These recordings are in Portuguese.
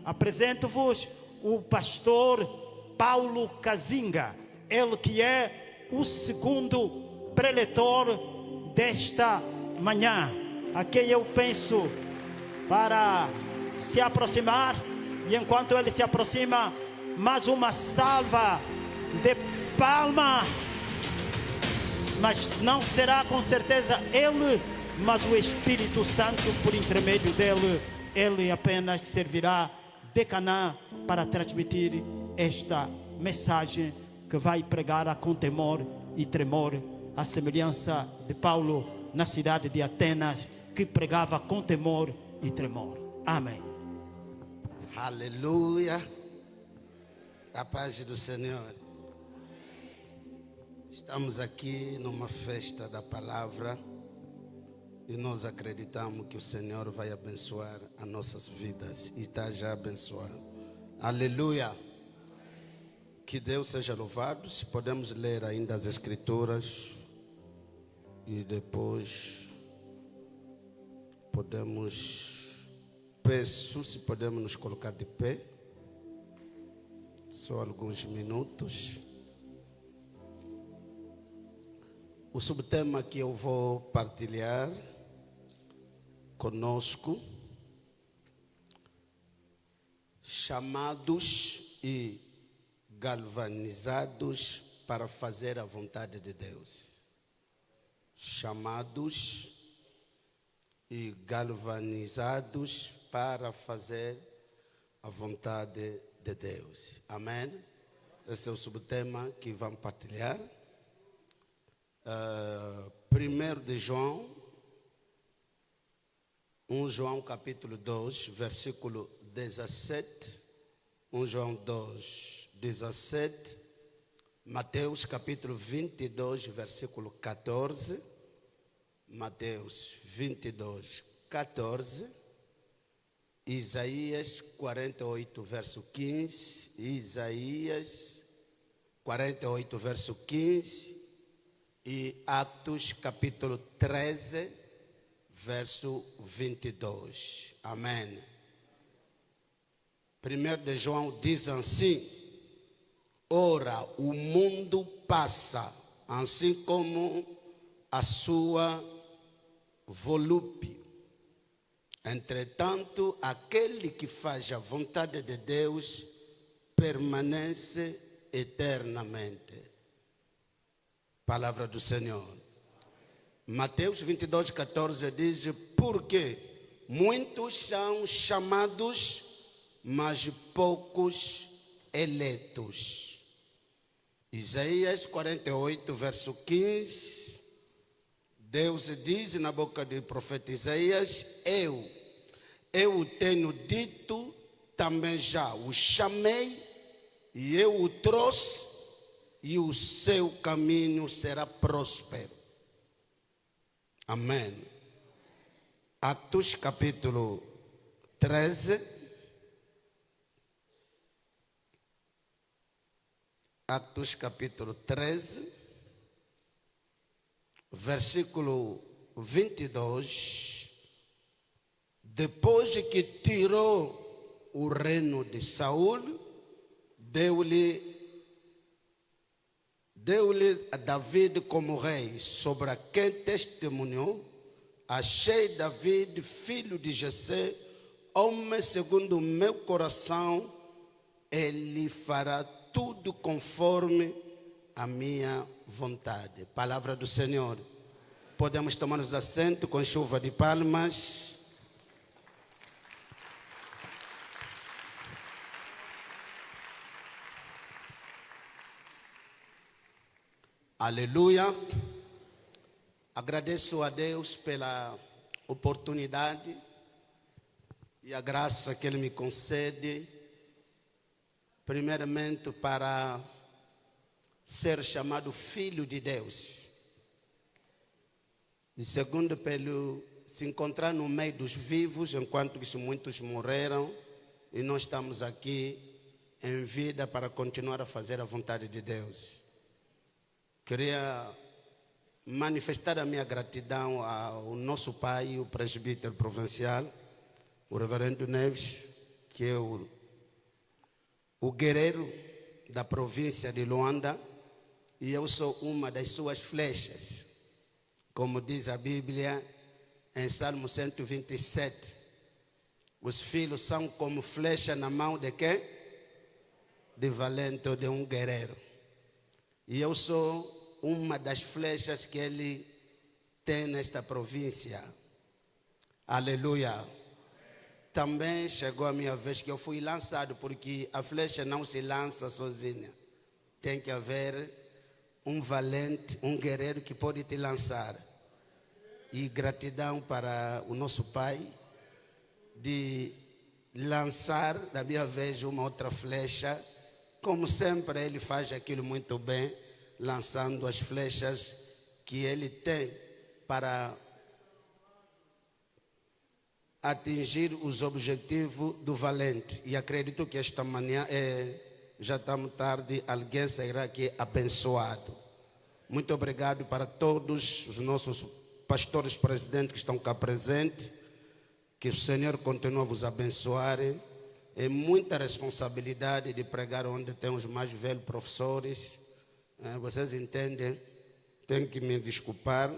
Apresento-vos o pastor Paulo Cazinga, ele que é o segundo preletor desta manhã, a quem eu penso para se aproximar. E enquanto ele se aproxima, mais uma salva de palma. Mas não será com certeza ele, mas o Espírito Santo, por intermédio dele, ele apenas servirá de canal para transmitir esta mensagem que vai pregar com temor e tremor, à semelhança de Paulo na cidade de Atenas, que pregava com temor e tremor. Amém. Aleluia. A paz do Senhor. Estamos aqui numa festa da palavra e nós acreditamos que o Senhor vai abençoar as nossas vidas e está já abençoando. Aleluia. Que Deus seja louvado. Se podemos ler ainda as Escrituras e depois peço se podemos nos colocar de pé, só alguns minutos. O subtema que eu vou partilhar conosco, chamados e galvanizados para fazer a vontade de Deus. Chamados e galvanizados para fazer a vontade de Deus. Amém? Esse é o subtema que vamos partilhar. 1 de João, 1 João capítulo 2, versículo 17, 1 João 2, 17, Mateus capítulo 22, versículo 14, Mateus 22, 14, Isaías 48, verso 15, Isaías 48, verso 15, e Atos capítulo 13, verso 22. Amém. 1 de João diz assim: ora, o mundo passa, assim como a sua volúpia. Entretanto, aquele que faz a vontade de Deus permanece eternamente. Palavra do Senhor. Mateus 22, 14 diz: porque muitos são chamados, mas poucos eleitos. Isaías 48, verso 15, Deus diz na boca do profeta Isaías: eu tenho dito, também já o chamei, e eu o trouxe, e o seu caminho será próspero. Amém. Atos capítulo 13. Atos capítulo 13, versículo 22. Depois que tirou o reino de Saul, deu-lhe a David como rei, sobre quem testemunhou: achei David, filho de Jessé, homem segundo o meu coração, ele fará tudo conforme a minha vontade. Palavra do Senhor. Podemos tomar os assentos com chuva de palmas. Aleluia. Agradeço a Deus pela oportunidade e a graça que Ele me concede, primeiramente para ser chamado filho de Deus, e segundo, pelo se encontrar no meio dos vivos, enquanto que muitos morreram, e nós estamos aqui em vida para continuar a fazer a vontade de Deus. Queria manifestar a minha gratidão ao nosso pai, o presbítero provincial, o reverendo Neves, que é o guerreiro da província de Luanda, e eu sou uma das suas flechas. Como diz a Bíblia em Salmo 127, os filhos são como flecha na mão de quem? De valente ou de um guerreiro. E eu sou uma das flechas que ele tem nesta província. Aleluia. Também chegou a minha vez que eu fui lançado, porque a flecha não se lança sozinha. Tem que haver um valente, um guerreiro que pode te lançar. E gratidão para o nosso Pai de lançar da minha vez uma outra flecha. Como sempre, ele faz aquilo muito bem, lançando as flechas que ele tem para atingir os objetivos do valente. E acredito que esta manhã, já estamos tarde, alguém será aqui abençoado. Muito obrigado para todos os nossos pastores presidentes que estão cá presentes. Que o Senhor continue a vos abençoar. É muita responsabilidade de pregar onde tem os mais velhos professores. Vocês entendem? Tenho que me desculpar,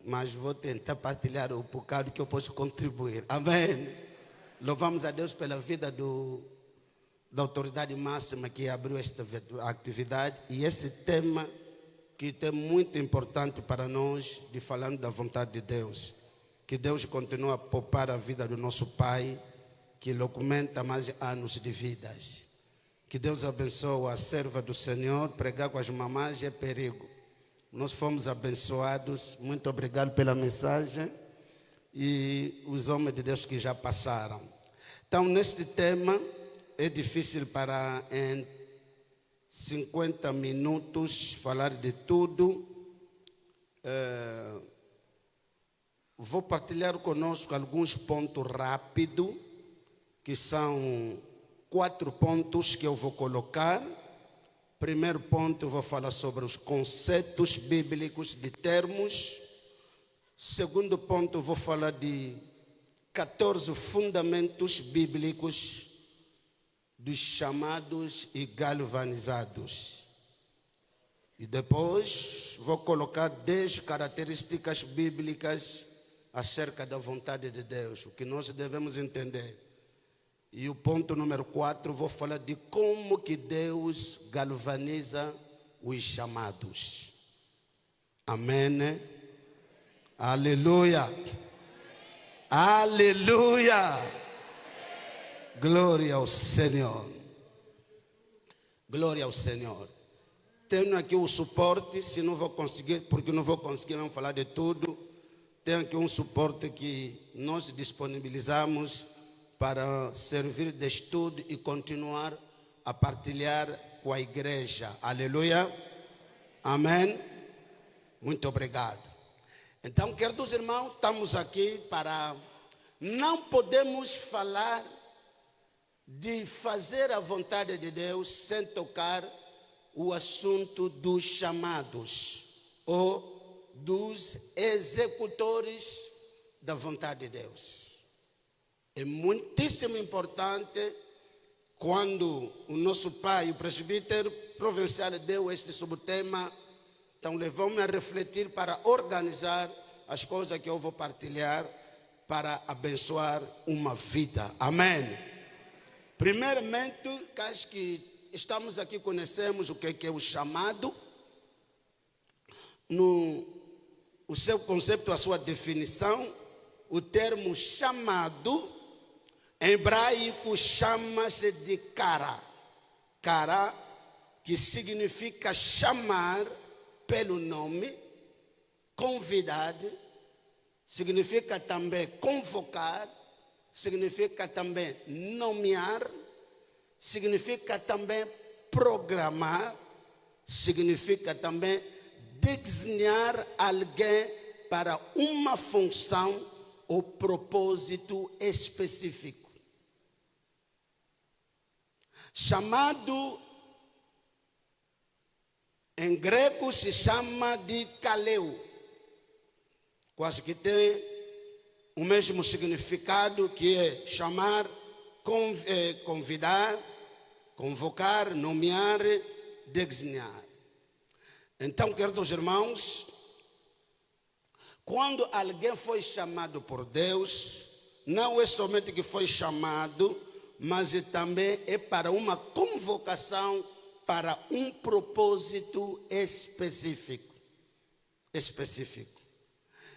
mas vou tentar partilhar o bocado que eu posso contribuir. Amém. Louvamos a Deus pela vida da autoridade máxima que abriu esta atividade. E esse tema que é muito importante para nós, de falando da vontade de Deus. Que Deus continue a poupar a vida do nosso Pai, que lhe aumenta mais anos de vidas. Que Deus abençoe a serva do Senhor. Pregar com as mamães é perigo. Nós fomos abençoados. Muito obrigado pela mensagem. E os homens de Deus que já passaram. Então, neste tema, é difícil para em 50 minutos falar de tudo. Vou partilhar conosco alguns pontos rápidos, que são 4 pontos que eu vou colocar. Primeiro ponto, eu vou falar sobre os conceitos bíblicos de termos. Segundo ponto, eu vou falar de 14 fundamentos bíblicos dos chamados e galvanizados. E depois vou colocar 10 características bíblicas acerca da vontade de Deus, o que nós devemos entender. E o ponto número 4, vou falar de como que Deus galvaniza os chamados. Amém? Aleluia! Aleluia! Glória ao Senhor. Glória ao Senhor. Tenho aqui o suporte, se não vou conseguir, porque não vou conseguir não falar de tudo. Tenho aqui um suporte que nós disponibilizamos para servir de estudo e continuar a partilhar com a igreja. Aleluia. Amém. Muito obrigado. Então, queridos irmãos, estamos aqui para... Não podemos falar de fazer a vontade de Deus sem tocar o assunto dos chamados ou dos executores da vontade de Deus. É muitíssimo importante quando o nosso pai, o presbítero provincial, deu este subtema. Então levou-me a refletir para organizar as coisas que eu vou partilhar para abençoar uma vida. Amém. Primeiramente, acho que estamos aqui, conhecemos o que é o chamado, o seu conceito, a sua definição. O termo chamado, em hebraico, chama-se de cara. Cara, que significa chamar pelo nome, convidar, significa também convocar, significa também nomear, significa também programar, significa também designar alguém para uma função ou propósito específico. Chamado em grego se chama de kaleo, quase que tem o mesmo significado, que é chamar, convidar, convocar, nomear, designar. Então, queridos irmãos, quando alguém foi chamado por Deus, não é somente que foi chamado, mas também é para uma convocação, para um propósito específico.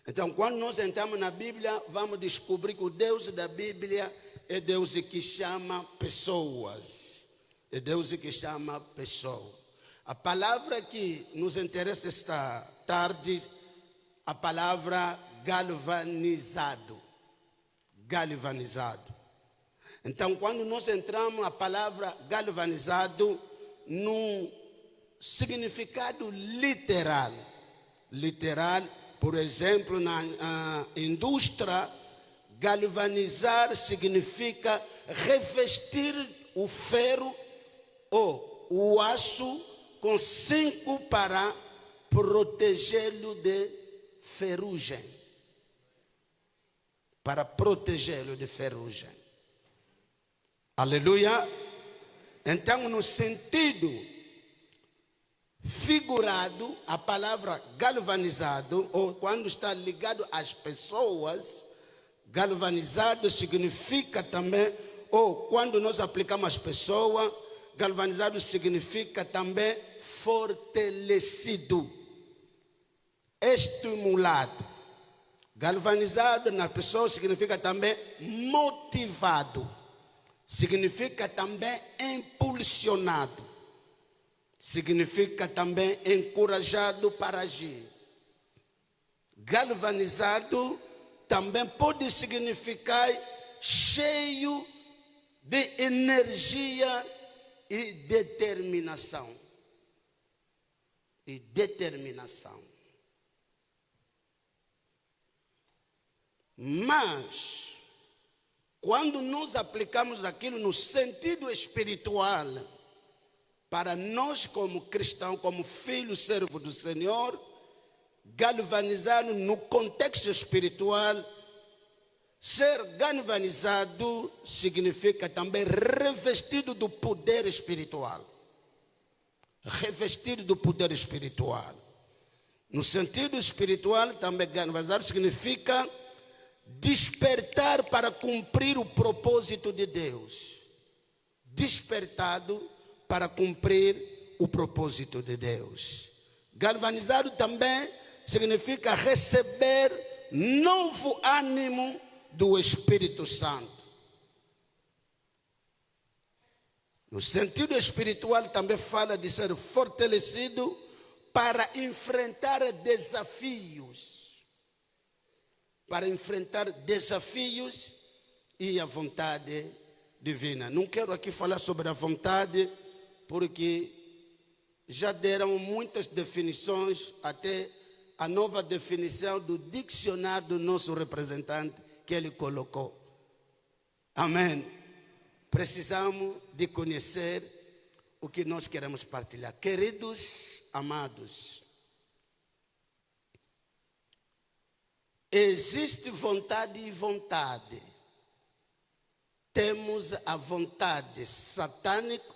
Então, quando nós entramos na Bíblia, vamos descobrir que o Deus da Bíblia é Deus que chama pessoas. É Deus que chama pessoas. A palavra que nos interessa esta tarde, a palavra galvanizado. Galvanizado. Então, quando nós entramos a palavra galvanizado num significado literal. Literal, por exemplo, na indústria, galvanizar significa revestir o ferro ou o aço com zinco para protegê-lo de ferrugem. Para protegê-lo de ferrugem. Aleluia. Então, no sentido figurado, a palavra galvanizado, ou quando está ligado às pessoas, galvanizado significa também, ou quando nós aplicamos às pessoas, galvanizado significa também fortalecido, estimulado. Galvanizado na pessoa significa também motivado, significa também impulsionado, significa também encorajado para agir. Galvanizado também pode significar cheio de energia e determinação. E determinação. Mas, quando nós aplicamos aquilo no sentido espiritual, para nós como cristãos, como filhos servos do Senhor, galvanizado no contexto espiritual, ser galvanizado significa também revestido do poder espiritual. Revestido do poder espiritual. No sentido espiritual, também galvanizado significa despertar para cumprir o propósito de Deus. Despertado para cumprir o propósito de Deus. Galvanizado também significa receber novo ânimo do Espírito Santo. No sentido espiritual também fala de ser fortalecido para enfrentar desafios. Para enfrentar desafios e a vontade divina. Não quero aqui falar sobre a vontade, porque já deram muitas definições, até a nova definição do dicionário do nosso representante que ele colocou. Amém. Precisamos de conhecer o que nós queremos partilhar. Queridos amados, existe vontade e vontade. Temos a vontade satânica,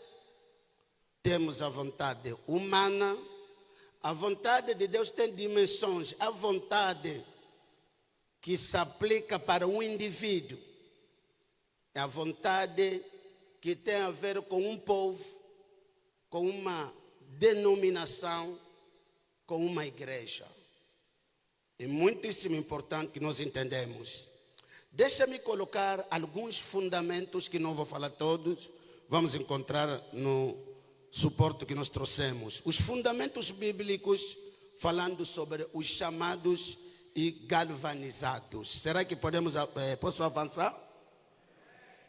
temos a vontade humana. A vontade de Deus tem dimensões. A vontade que se aplica para um indivíduo é a vontade que tem a ver com um povo, com uma denominação, com uma igreja. É muitíssimo importante que nós entendamos. Deixa-me colocar alguns fundamentos que não vou falar todos. Vamos encontrar no suporte que nós trouxemos. Os fundamentos bíblicos falando sobre os chamados e galvanizados. Será que posso avançar?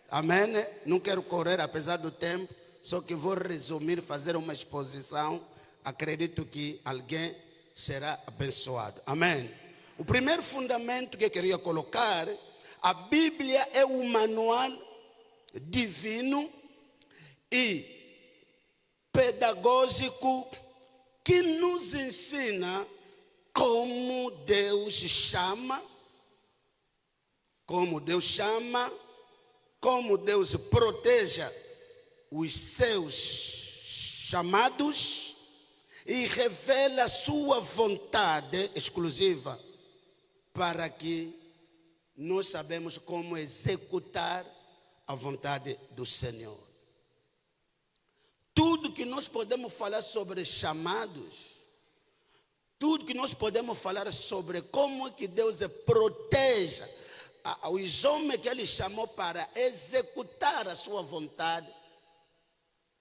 Amém? Não quero correr apesar do tempo, só que vou resumir, fazer uma exposição. Acredito que alguém será abençoado. Amém? O primeiro fundamento que eu queria colocar, a Bíblia é um manual divino e pedagógico que nos ensina como Deus chama, como Deus proteja os seus chamados e revela a sua vontade exclusiva para que nós sabemos como executar a vontade do Senhor. Tudo que nós podemos falar sobre chamados, tudo que nós podemos falar sobre como é que Deus protege os homens que Ele chamou para executar a sua vontade,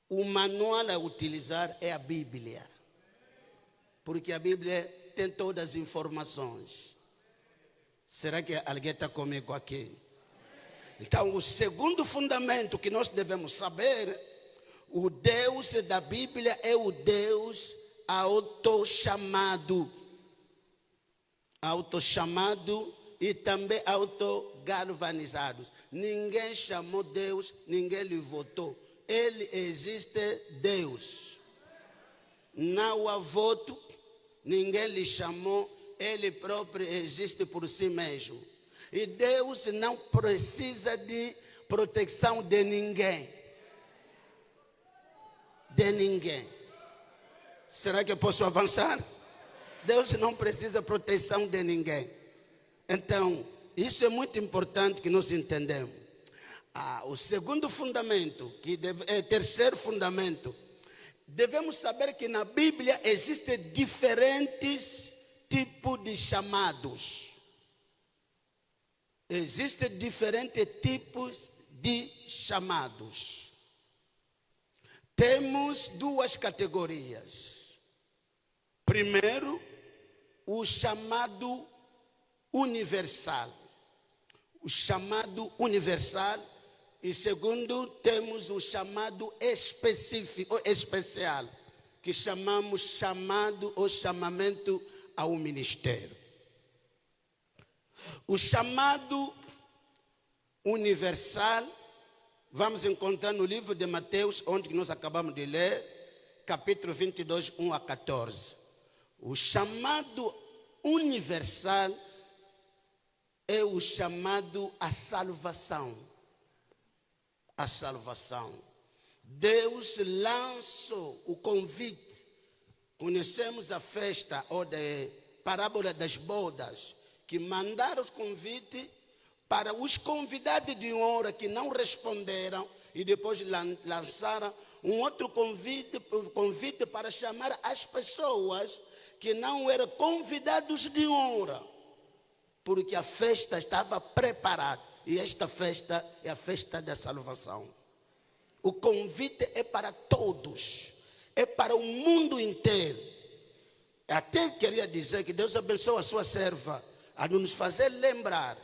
o manual a utilizar é a Bíblia. Porque a Bíblia tem todas as informações. Será que alguém está comigo aqui? Então, o segundo fundamento que nós devemos saber, o Deus da Bíblia é o Deus autochamado. Autochamado e também autogalvanizado. Ninguém chamou Deus, ninguém lhe votou. Ele existe, Deus. Não há voto, ninguém lhe chamou, ele próprio existe por si mesmo. E Deus não precisa de proteção de ninguém. De ninguém. Será que eu posso avançar? Deus não precisa de proteção de ninguém. Então, isso é muito importante que nós entendemos. O segundo fundamento, terceiro fundamento, devemos saber que na Bíblia existem diferentes tipos de chamados. Existem diferentes tipos de chamados. Temos duas categorias. Primeiro, o chamado universal. O chamado universal. E segundo, temos o chamado específico, especial, que chamamos chamado ou chamamento ao ministério. O chamado universal, vamos encontrar no livro de Mateus, onde nós acabamos de ler, capítulo 22, 1 a 14. O chamado universal é o chamado à salvação. A salvação. Deus lançou o convite. Conhecemos a festa ou da parábola das bodas, que mandaram os convites para os convidados de honra que não responderam e depois lançaram um outro convite para chamar as pessoas que não eram convidados de honra, porque a festa estava preparada. E esta festa é a festa da salvação. O convite é para todos. É para o mundo inteiro. Até queria dizer que Deus abençoe a sua serva a nos fazer lembrar.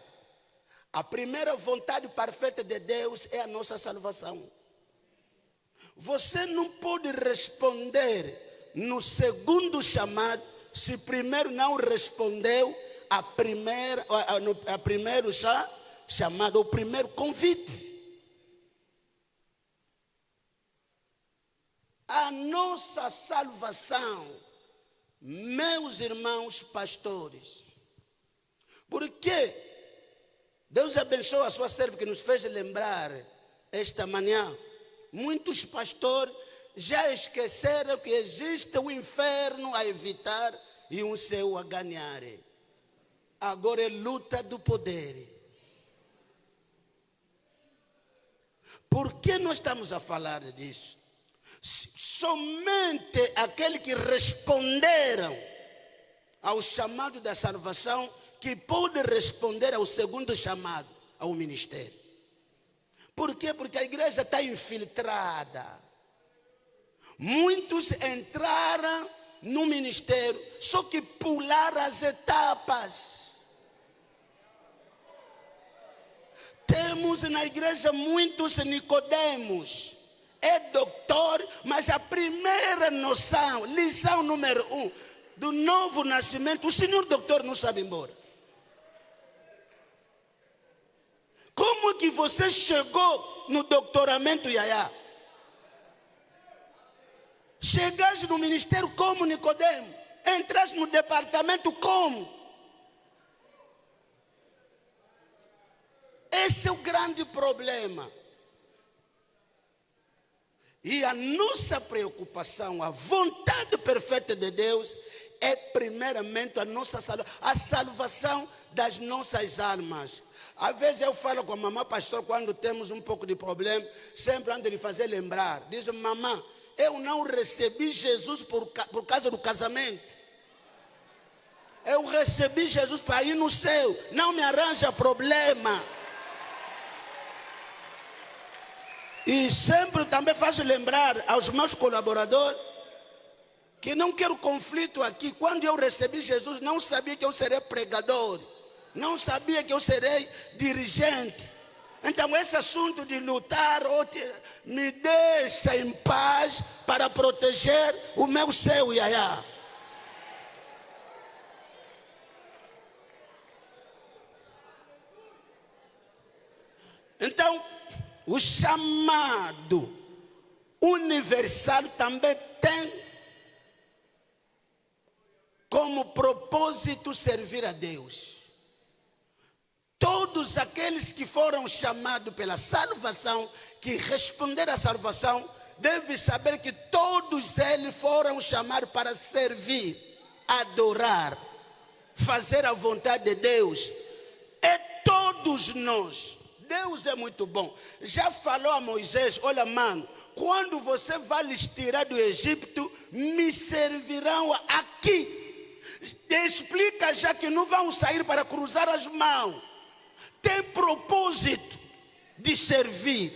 A primeira vontade perfeita de Deus é a nossa salvação. Você não pode responder no segundo chamado se primeiro não respondeu a primeiro chamado, o primeiro convite. A nossa salvação, meus irmãos pastores, porque Deus abençoe a sua serva que nos fez lembrar esta manhã. Muitos pastores já esqueceram que existe o inferno a evitar e um céu a ganhar. Agora é luta do poder. Por que nós estamos a falar disso? Somente aqueles que responderam ao chamado da salvação que pode responder ao segundo chamado, ao ministério. Por quê? Porque a igreja está infiltrada. Muitos entraram no ministério, só que pularam as etapas. Temos na igreja muitos Nicodemos. É doutor, mas a primeira noção, lição número 1 do novo nascimento, o senhor doutor não sabe embora. Como é que você chegou no doutoramento, Yaya? Chegaste no ministério como Nicodemo? Entraste no departamento como? Esse é o grande problema. E a nossa preocupação, a vontade perfeita de Deus, é primeiramente a salvação das nossas almas. Às vezes eu falo com a mamãe pastor, quando temos um pouco de problema, sempre ando de fazer lembrar. Diz: mamãe, eu não recebi Jesus por causa do casamento. Eu recebi Jesus para ir no céu. Não me arranja problema. E sempre também faz lembrar aos meus colaboradores que não quero conflito aqui. Quando eu recebi Jesus, não sabia que eu seria pregador. Não sabia que eu serei dirigente. Então esse assunto de lutar me deixa em paz para proteger o meu céu, Yaya. Então, o chamado universal também tem como propósito servir a Deus. Todos aqueles que foram chamados pela salvação, que responderam à salvação, devem saber que todos eles foram chamados para servir, adorar, fazer a vontade de Deus. É todos nós. Deus é muito bom. Já falou a Moisés: olha, mano, quando você vai lhes tirar do Egito, me servirão aqui. Explica já que não vão sair para cruzar as mãos. Tem propósito de servir.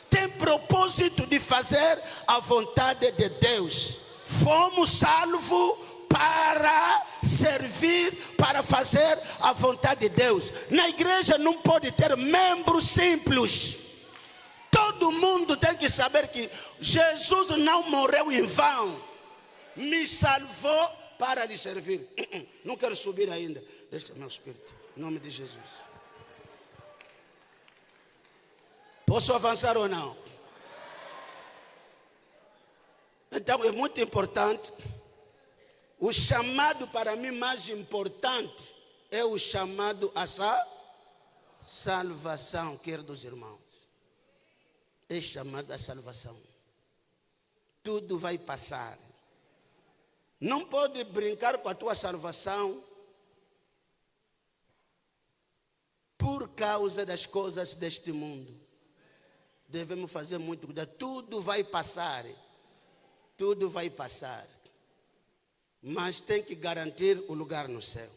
Tem propósito de fazer a vontade de Deus. Fomos salvos para servir, para fazer a vontade de Deus. Na igreja não pode ter membros simples. Todo mundo tem que saber que Jesus não morreu em vão. Me salvou para lhe servir. Não quero subir ainda. Deixa meu espírito. Em nome de Jesus. Posso avançar ou não? Então é muito importante. O chamado para mim mais importante é o chamado a salvação, queridos irmãos. É chamado a salvação. Tudo vai passar. Não pode brincar com a tua salvação por causa das coisas deste mundo. Devemos fazer muito cuidado. Tudo vai passar. Tudo vai passar. Mas tem que garantir o lugar no céu.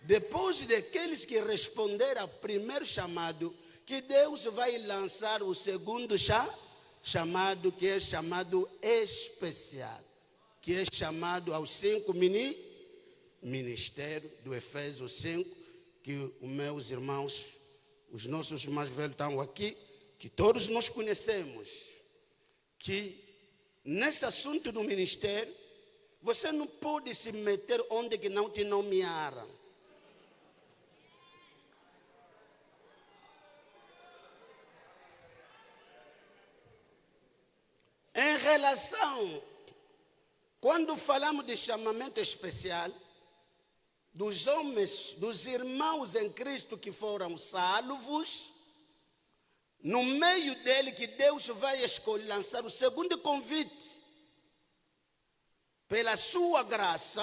Depois daqueles que responderam ao primeiro chamado, que Deus vai lançar o segundo chamado, que é chamado especial, que é chamado aos 5 ministérios do Efésios 5, que os meus irmãos, os nossos mais velhos estão aqui, que todos nós conhecemos, que nesse assunto do ministério, você não pode se meter onde que não te nomearam. Em relação, quando falamos de chamamento especial, dos homens, dos irmãos em Cristo que foram salvos, no meio dele que Deus vai escolher lançar o segundo convite, pela sua graça,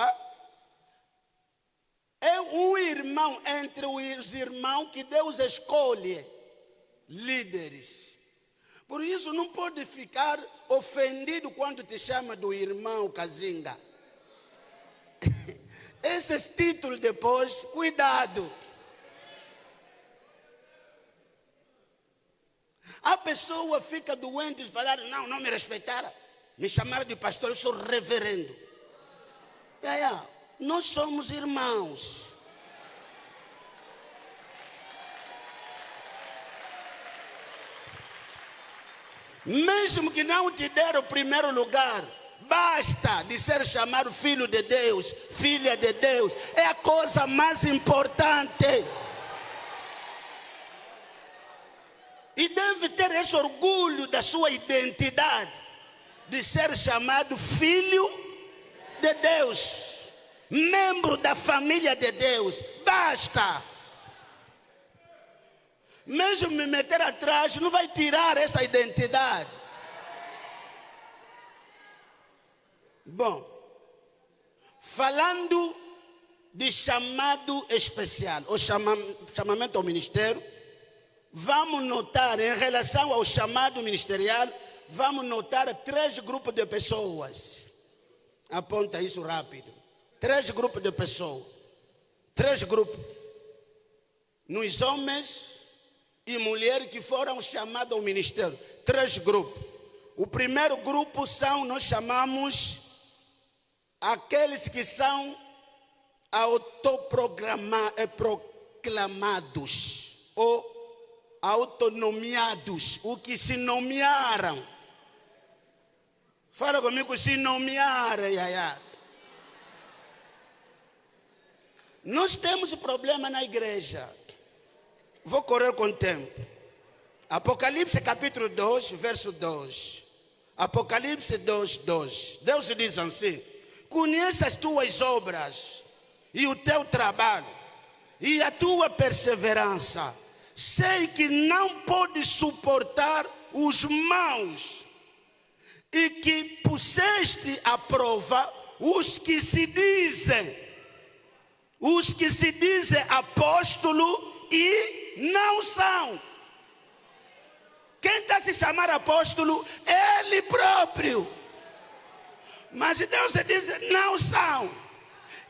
é um irmão entre os irmãos que Deus escolhe, líderes. Por isso não pode ficar ofendido quando te chama do irmão Kazinga. Esses títulos depois, cuidado. A pessoa fica doente de falar: não me respeitaram. Me chamaram de pastor, eu sou reverendo. Nós somos irmãos. Mesmo que não te der o primeiro lugar, basta de ser chamado filho de Deus, filha de Deus. É a coisa mais importante. E deve ter esse orgulho da sua identidade, de ser chamado filho de Deus, membro da família de Deus. Basta. Mesmo me meter atrás, não vai tirar essa identidade. Bom, falando de chamado especial, ou chamamento ao ministério, vamos notar, em relação ao chamado ministerial, vamos notar 3 grupos de pessoas. Aponta isso rápido. 3 grupos de pessoas. 3 grupos. Nos homens e mulheres que foram chamados ao ministério. 3 grupos. O primeiro grupo nós chamamos aqueles que são autoproclamados ou autonomiados, o que se nomearam. Fala comigo, se nomearam. Nós temos um problema na igreja. Vou correr com o tempo. Apocalipse capítulo 2, verso 2. Apocalipse 2, 2. Deus diz assim: conheço as tuas obras e o teu trabalho e a tua perseverança. Sei que não podes suportar os maus e que puseste à prova os que se dizem apóstolo e não são. Quem está se chamar apóstolo? Ele próprio. Mas Deus diz, não são.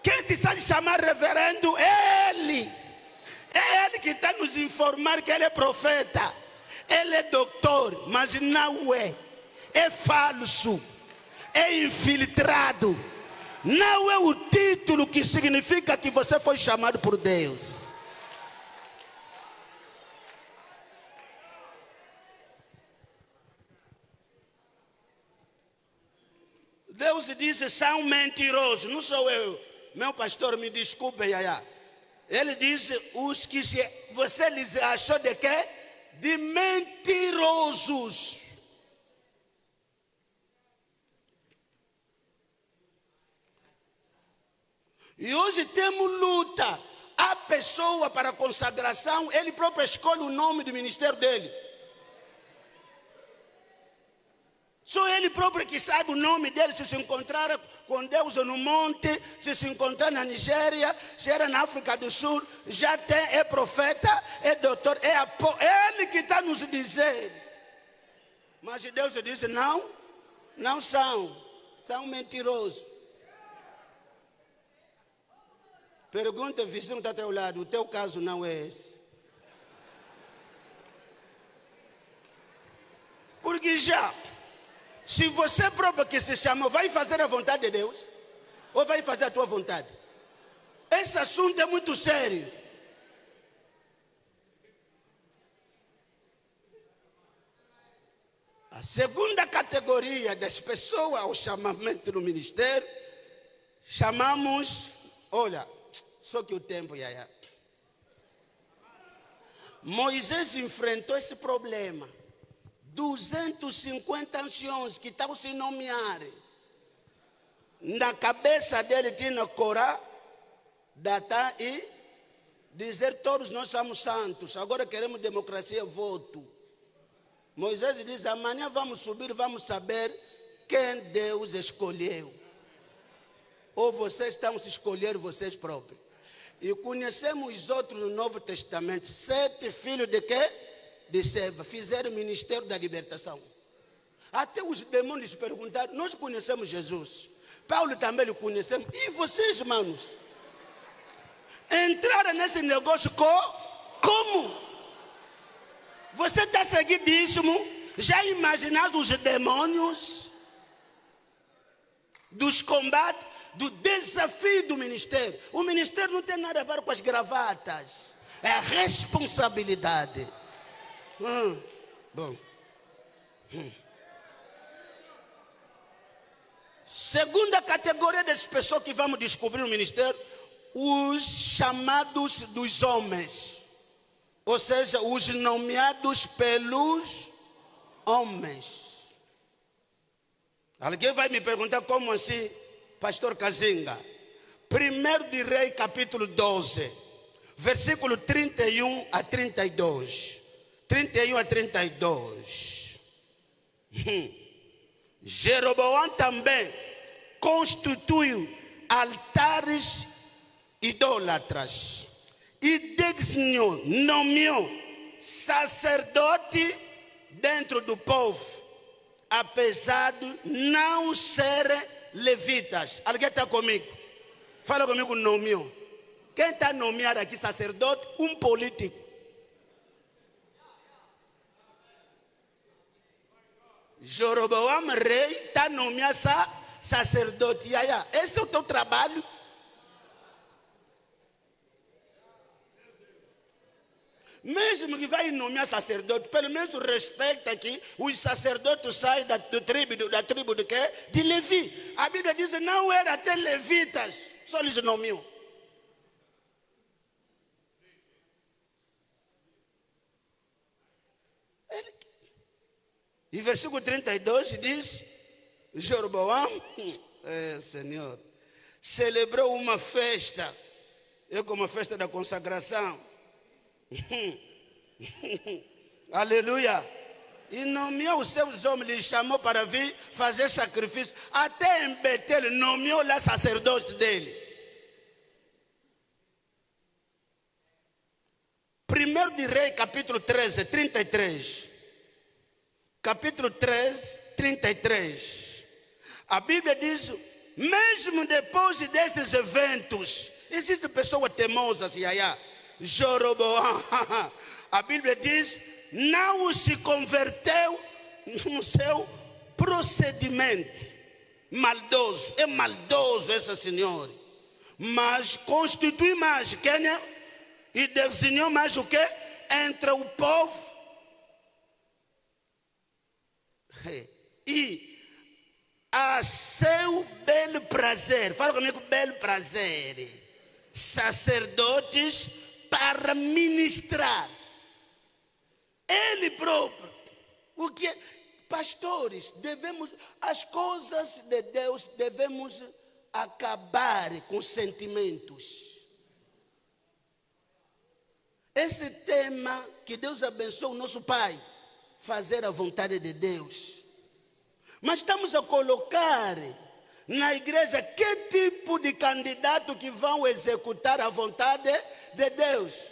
Quem se sabe chamar reverendo? Ele. É ele que está nos informar que ele é profeta. Ele é doutor, mas não é. É falso. É infiltrado. Não é o título que significa que você foi chamado por Deus. Deus diz, são mentirosos. Não sou eu. Meu pastor, me desculpe, Yaya. Ele diz, os que você lhes achou de quê? De mentirosos. E hoje temos luta. A pessoa para a consagração, ele próprio escolhe o nome do ministério dele. Só ele próprio que sabe o nome dele, se encontrar com Deus no monte, se encontrar na Nigéria, se era na África do Sul, já é profeta, é doutor, ele que está nos dizendo. Mas Deus disse, não são mentirosos. Pergunta, o vizinho está ao teu lado, o teu caso não é esse. Porque se você próprio que se chama, vai fazer a vontade de Deus? Ou vai fazer a tua vontade? Esse assunto é muito sério. A segunda categoria das pessoas ao chamamento no ministério, chamamos, olha, só que o tempo, Yaya. Moisés enfrentou esse problema. 250 anciões que estavam se nomear. Na cabeça dele tinha Corá, Datã e dizer todos nós somos santos. Agora queremos democracia, voto. Moisés diz, amanhã vamos subir, vamos saber quem Deus escolheu. Ou vocês estão se escolher vocês próprios. E conhecemos os outros no Novo Testamento. 7 filhos de quê? De Seva, fizeram o ministério da libertação. Até os demônios perguntaram, nós conhecemos Jesus. Paulo também o conhecemos. E vocês, irmãos? Entraram nesse negócio como? Você está seguidíssimo? Já imaginaram os demônios? Dos combates, do desafio do ministério. O ministério não tem nada a ver com as gravatas. É a responsabilidade. Bom. Segunda categoria das pessoas que vamos descobrir no ministério, os chamados dos homens. Ou seja, os nomeados pelos homens. Alguém vai me perguntar como assim, pastor Kazinga? 1 de Reis, capítulo 12, versículo 31 a 32. 31 a 32. Jeroboão também constituiu altares idólatras e designou, nomeou sacerdote dentro do povo, apesar de não serem levitas. Alguém está comigo? Fala comigo, nomeou. Quem está nomeado aqui sacerdote? Um político. Jeroboão, rei, está nomeado sacerdote. Esse é o teu trabalho. Mesmo que vai nomear sacerdote, pelo menos respeita que os sacerdotes saem da tribo de quê? De Levi. A Bíblia diz que não era até levitas, só eles nomeou. E versículo 32 diz, Jeroboão, Senhor, celebrou uma festa, como a festa da consagração. Aleluia. E nomeou os seus homens, lhes chamou para vir fazer sacrifício. Até em Betel nomeou lá sacerdote dele. 1 de Reis, capítulo 13, 33. Capítulo 13, 33. A Bíblia diz, mesmo depois desses eventos, existem pessoas teimosas, Jeroboão, a Bíblia diz, não se converteu no seu procedimento maldoso. É maldoso esse senhor. Mas constitui mais, e designou mais o que? Entre o povo. E a seu belo prazer, fala comigo, belo prazer, sacerdotes para ministrar. Ele próprio, o que pastores, devemos, as coisas de Deus, devemos acabar com sentimentos. Esse tema, que Deus abençoe o nosso Pai, fazer a vontade de Deus. Mas estamos a colocar na igreja que tipo de candidato que vão executar a vontade de Deus.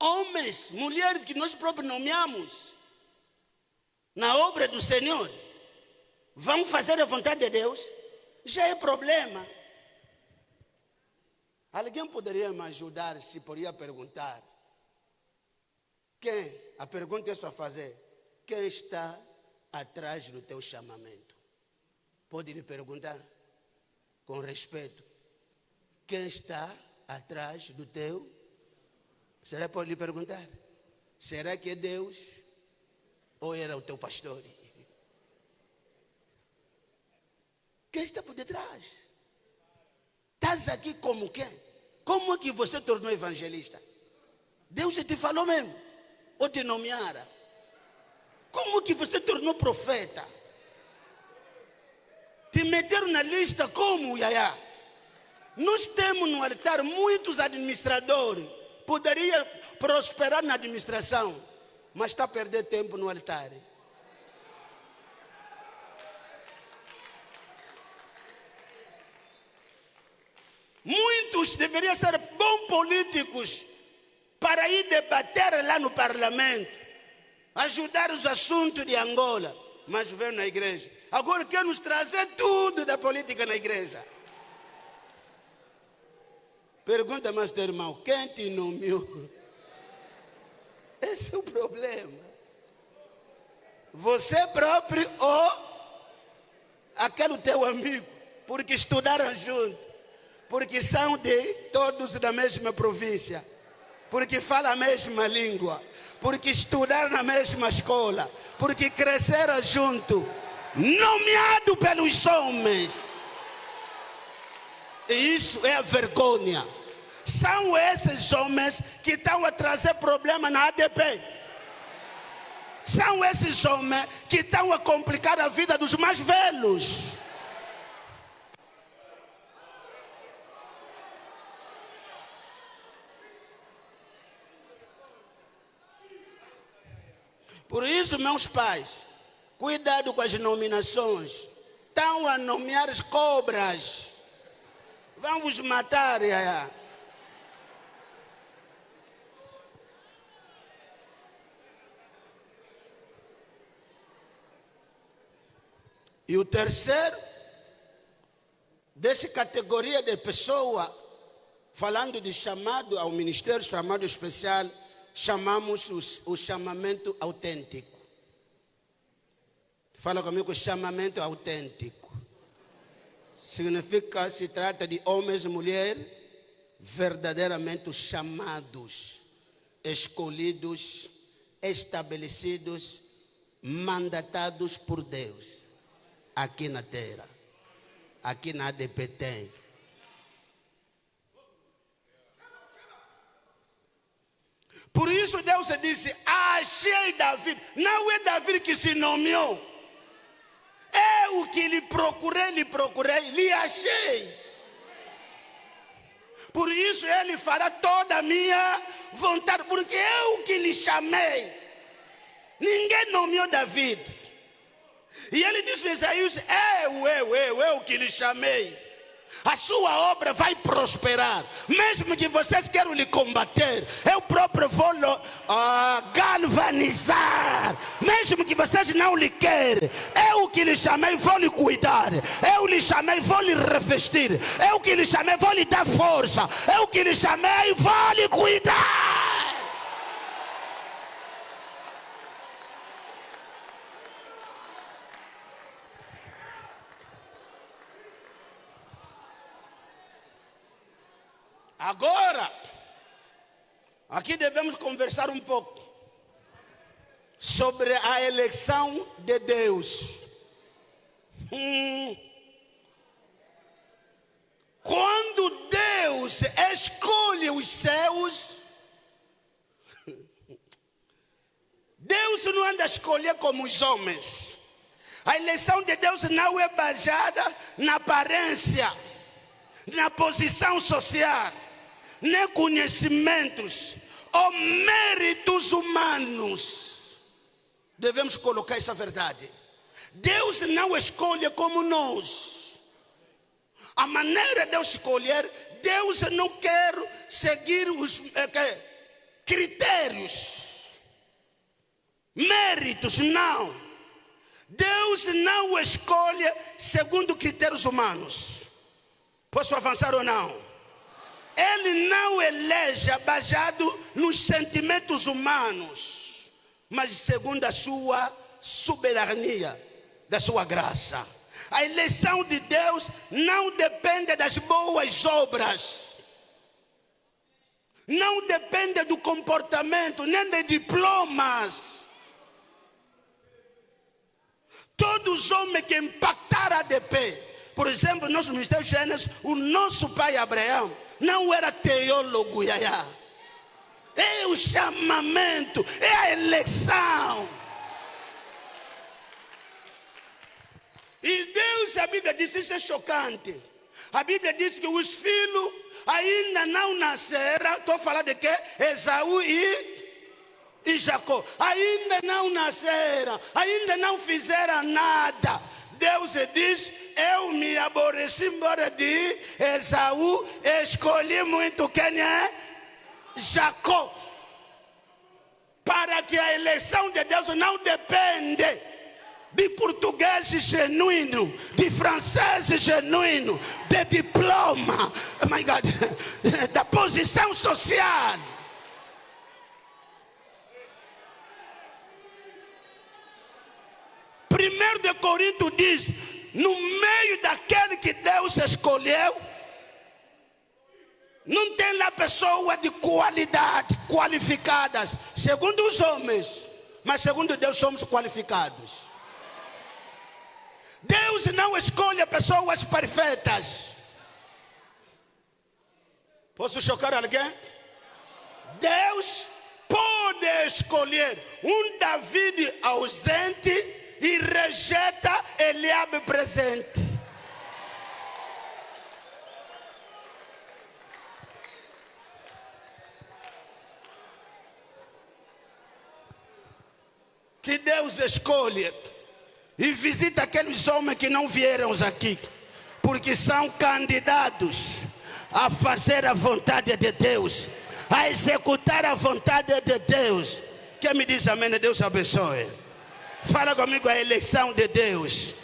Homens, mulheres que nós próprios nomeamos na obra do Senhor, vão fazer a vontade de Deus? Já é problema. Alguém poderia me ajudar se poderia perguntar? Quem? A pergunta é só fazer. Quem está atrás do teu chamamento? Pode lhe perguntar com respeito. Quem está atrás do teu? Será que pode lhe perguntar? Será que é Deus ou era o teu pastor? Quem está por detrás? Estás aqui como quem? Como é que você tornou evangelista? Deus te falou mesmo? Ou te nomeara? Como é que você tornou profeta? Te meteram na lista como, Yaya? Nós temos no altar muitos administradores. Poderia prosperar na administração, mas está a perder tempo no altar. Muitos deveriam ser bons políticos para ir debater lá no parlamento, ajudar os assuntos de Angola, mas vem na igreja. Agora quer nos trazer tudo da política na igreja. Pergunta mais teu irmão, quem te nomeou? Esse é o problema. Você próprio ou aquele teu amigo, porque estudaram junto, porque são de todos da mesma província, porque falam a mesma língua, porque estudaram na mesma escola, porque cresceram junto, nomeado pelos homens. E isso é a vergonha. São esses homens que estão a trazer problema na ADP. São esses homens que estão a complicar a vida dos mais velhos. Por isso, meus pais, cuidado com as nominações. Estão a nomear as cobras. Vão vos matar. E o terceiro, dessa categoria de pessoa, falando de chamado ao ministério, chamado especial, chamamos o chamamento autêntico. Fala comigo, chamamento autêntico. Significa, se trata de homens e mulheres verdadeiramente chamados, escolhidos, estabelecidos, mandatados por Deus, aqui na terra, aqui na ADPT. Por isso Deus disse, achei Davi. Não é Davi que se nomeou. Eu que lhe procurei, lhe achei. Por isso ele fará toda a minha vontade, porque eu que lhe chamei. Ninguém nomeou Davi. E ele disse a Isaías, eu que lhe chamei. A sua obra vai prosperar. Mesmo que vocês queiram lhe combater, eu próprio vou galvanizar. Mesmo que vocês não lhe querem, eu que lhe chamei vou lhe cuidar. Eu lhe chamei vou lhe revestir. Eu que lhe chamei vou lhe dar força. Eu que lhe chamei vou lhe cuidar. Agora, aqui devemos conversar um pouco sobre a eleição de Deus. Quando Deus escolhe os céus, Deus não anda a escolher como os homens. A eleição de Deus não é baseada na aparência, na posição social, nem conhecimentos ou méritos humanos. Devemos colocar essa verdade. Deus não escolhe como nós. A maneira de Deus escolher, Deus não quer seguir os critérios, méritos, não. Deus não escolhe segundo critérios humanos. Posso avançar ou não? Ele não elege baseado nos sentimentos humanos, mas segundo a sua soberania, da sua graça. A eleição de Deus não depende das boas obras, não depende do comportamento, nem de diplomas. Todos os homens que impactaram a ADP, por exemplo, nosso ministério Gênesis, o nosso pai Abraão não era teólogo, é o chamamento, é a eleição. E Deus, a Bíblia diz, isso é chocante. A Bíblia diz que os filhos ainda não nasceram. Estou falando de quê? Esaú e Jacó. Ainda não nasceram, ainda não fizeram nada. Deus diz, eu me aborreci embora de Esaú, escolhi muito quem é? Jacó. Para que a eleição de Deus não depende de português genuíno, de francês genuíno, de diploma, oh my God, da posição social. Primeiro de Coríntios diz, no meio daquele que Deus escolheu, não tem lá pessoas de qualidade, qualificadas, segundo os homens, mas segundo Deus somos qualificados. Deus não escolhe pessoas perfeitas. Posso chocar alguém? Deus pode escolher um Davi ausente e rejeita Eliabe presente. que Deus escolhe e visita aqueles homens que não vieram aqui, porque são candidatos a fazer a vontade de Deus, a executar a vontade de Deus. Quem me diz amém? Deus abençoe. Fala comigo, a eleição de Deus.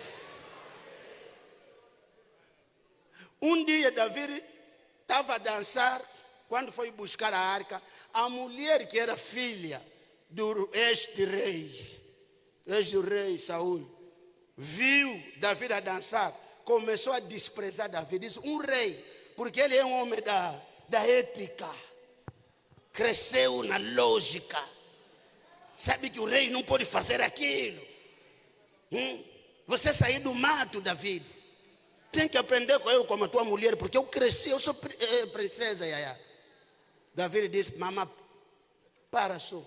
Um dia Davi estava a dançar, quando foi buscar a arca, a mulher que era filha do ex-rei Saul, viu Davi a dançar, começou a desprezar Davi, disse, um rei, porque ele é um homem da ética, cresceu na lógica, sabe que o rei não pode fazer aquilo. Você sair do mato, Davi, tem que aprender com eu como a tua mulher, porque eu cresci, eu sou princesa, Yaya. Davi disse, mamãe, para só.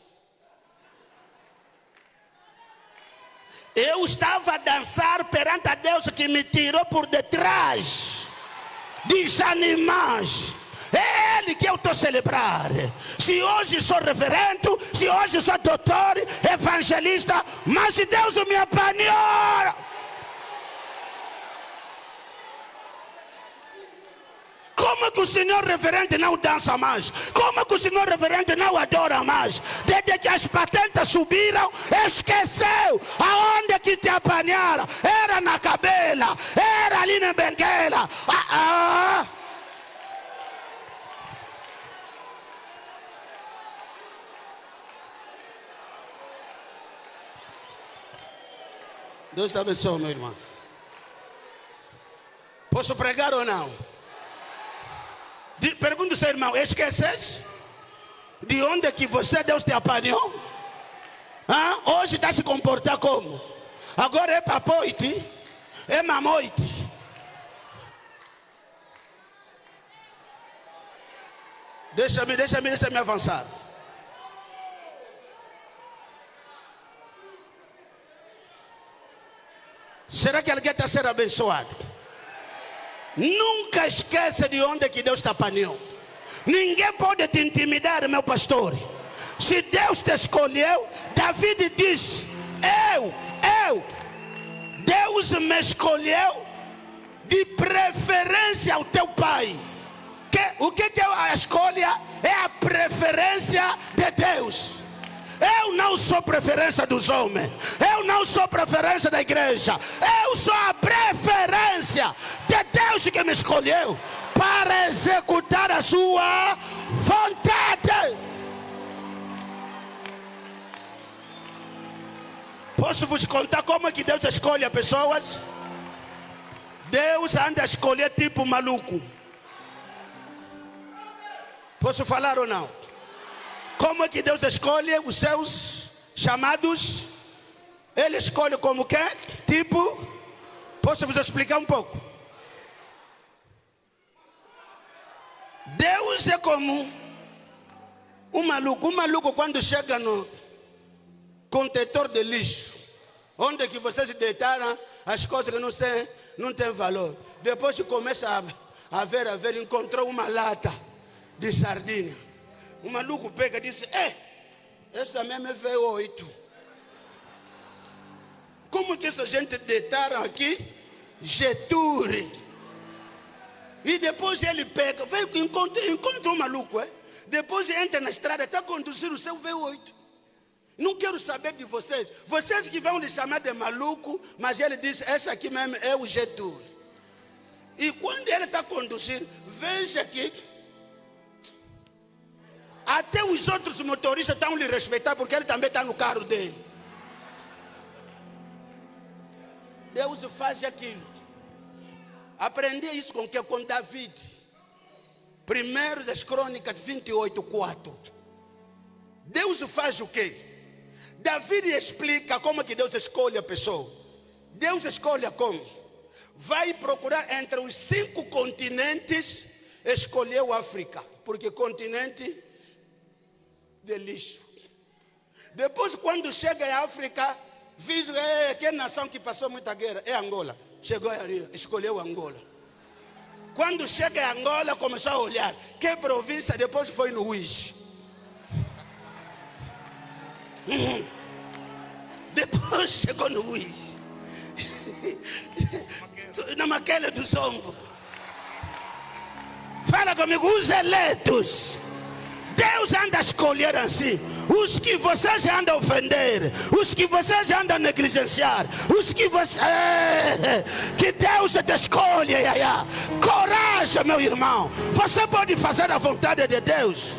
Eu estava a dançar perante a Deus que me tirou por detrás dos animais. É Ele que eu estou a celebrar. Se hoje sou reverendo, se hoje sou doutor, evangelista, mas se Deus me apanhou. Como que o senhor reverente não dança mais? Como que o senhor reverente não adora mais? Desde que as patentes subiram, esqueceu aonde que te apanharam. Era na cabela, era ali na benguela. Deus te abençoe, meu irmão. Posso pregar ou não? Pergunta ao seu irmão, esqueces de onde que você, Deus te apanhou? Hoje está se comportar como? Agora é papoite, é mamoite. Deixa-me avançar. Será que alguém está sendo abençoado? Nunca esqueça de onde que Deus te apanhou. Ninguém pode te intimidar, meu pastor. Se Deus te escolheu, Davi diz, Deus me escolheu de preferência ao teu pai. O que é a escolha? É a preferência de Deus. Eu não sou preferência dos homens. Eu não sou preferência da igreja. Eu sou a preferência de Deus que me escolheu para executar a sua vontade. Posso vos contar como é que Deus escolhe as pessoas? Deus anda a escolher tipo maluco. Posso falar ou não? Como é que Deus escolhe os seus chamados? Ele escolhe como que? Tipo, posso vos explicar um pouco? Deus é como um maluco. Um maluco quando chega no contentor de lixo, onde que vocês deitaram as coisas que não tem valor. Depois que começa a ver, encontrou uma lata de sardinha. O maluco pega e diz, essa mesmo é V8. Como que essa gente deitaram aqui? Geture. E depois ele pega, veio que encontra um maluco, Depois entra na estrada, está conduzindo o seu V8. Não quero saber de vocês. Vocês que vão lhe chamar de maluco, mas ele diz, essa aqui mesmo é o Geture. E quando ele está conduzindo, veja que até os outros motoristas estão lhe respeitar, porque ele também está no carro dele. Deus faz aquilo. Aprendi isso com David. 1 das Crônicas 28:4. Deus faz o quê? David explica como é que Deus escolhe a pessoa. Deus escolhe como? Vai procurar entre os 5 continentes, escolheu a África, porque continente de lixo. Depois, quando chega à África, diz que nação que passou muita guerra é Angola. Chegou ali, escolheu Angola. Quando chega em Angola, começou a olhar que província. Depois foi no Luís. Chegou no Luiz. Na Maquele do Zombo. Fala comigo, os eleitos. Deus anda a escolher assim. Os que vocês andam a ofender, os que vocês andam a negligenciar, os que você... que Deus te escolhe. Coragem, meu irmão. Você pode fazer a vontade de Deus.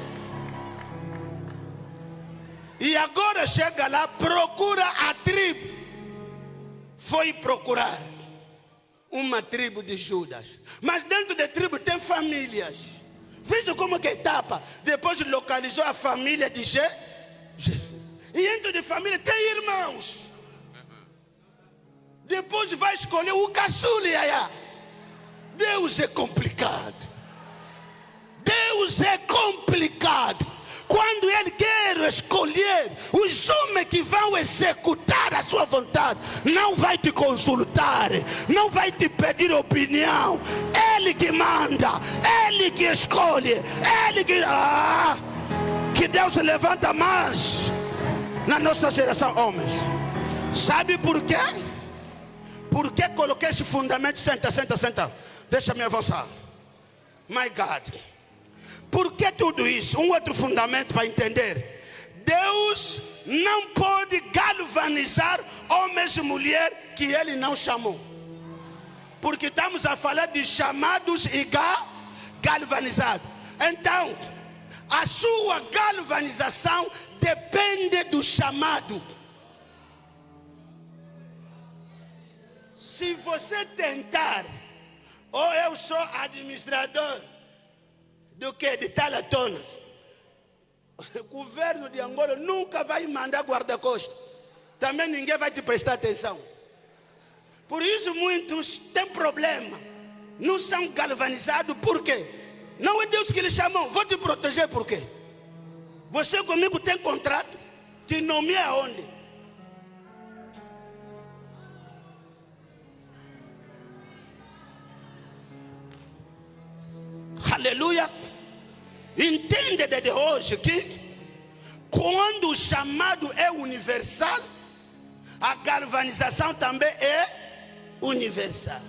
E agora chega lá, procura a tribo. Foi procurar uma tribo de Judas. Mas dentro da tribo tem famílias. Veja como que etapa. Depois localizou a família de Jesus. E dentro de família tem irmãos. Depois vai escolher o caçula. Deus é complicado. Deus é complicado. Quando Ele quer escolher os homens que vão executar a sua vontade, não vai te consultar, não vai te pedir opinião. Ele que manda, Ele que escolhe, Ele que... que Deus levanta mais na nossa geração, homens. Sabe por quê? Por que coloquei esse fundamento? Senta. Deixa-me avançar. My God. Por que tudo isso? Um outro fundamento para entender. Deus não pode galvanizar homens e mulheres que Ele não chamou. Porque estamos a falar de chamados e galvanizados. Então, a sua galvanização depende do chamado. Se você tentar, ou eu sou administrador do que? De Talatona. O governo de Angola nunca vai mandar guarda-costas. Também ninguém vai te prestar atenção. Por isso muitos têm problema. Não são galvanizados. Por quê? Não é Deus que lhe chamou. Vou te proteger por quê? Você comigo tem contrato. Te nomeia aonde? Aleluia. Entende desde hoje que quando o chamado é universal, a galvanização também é universal.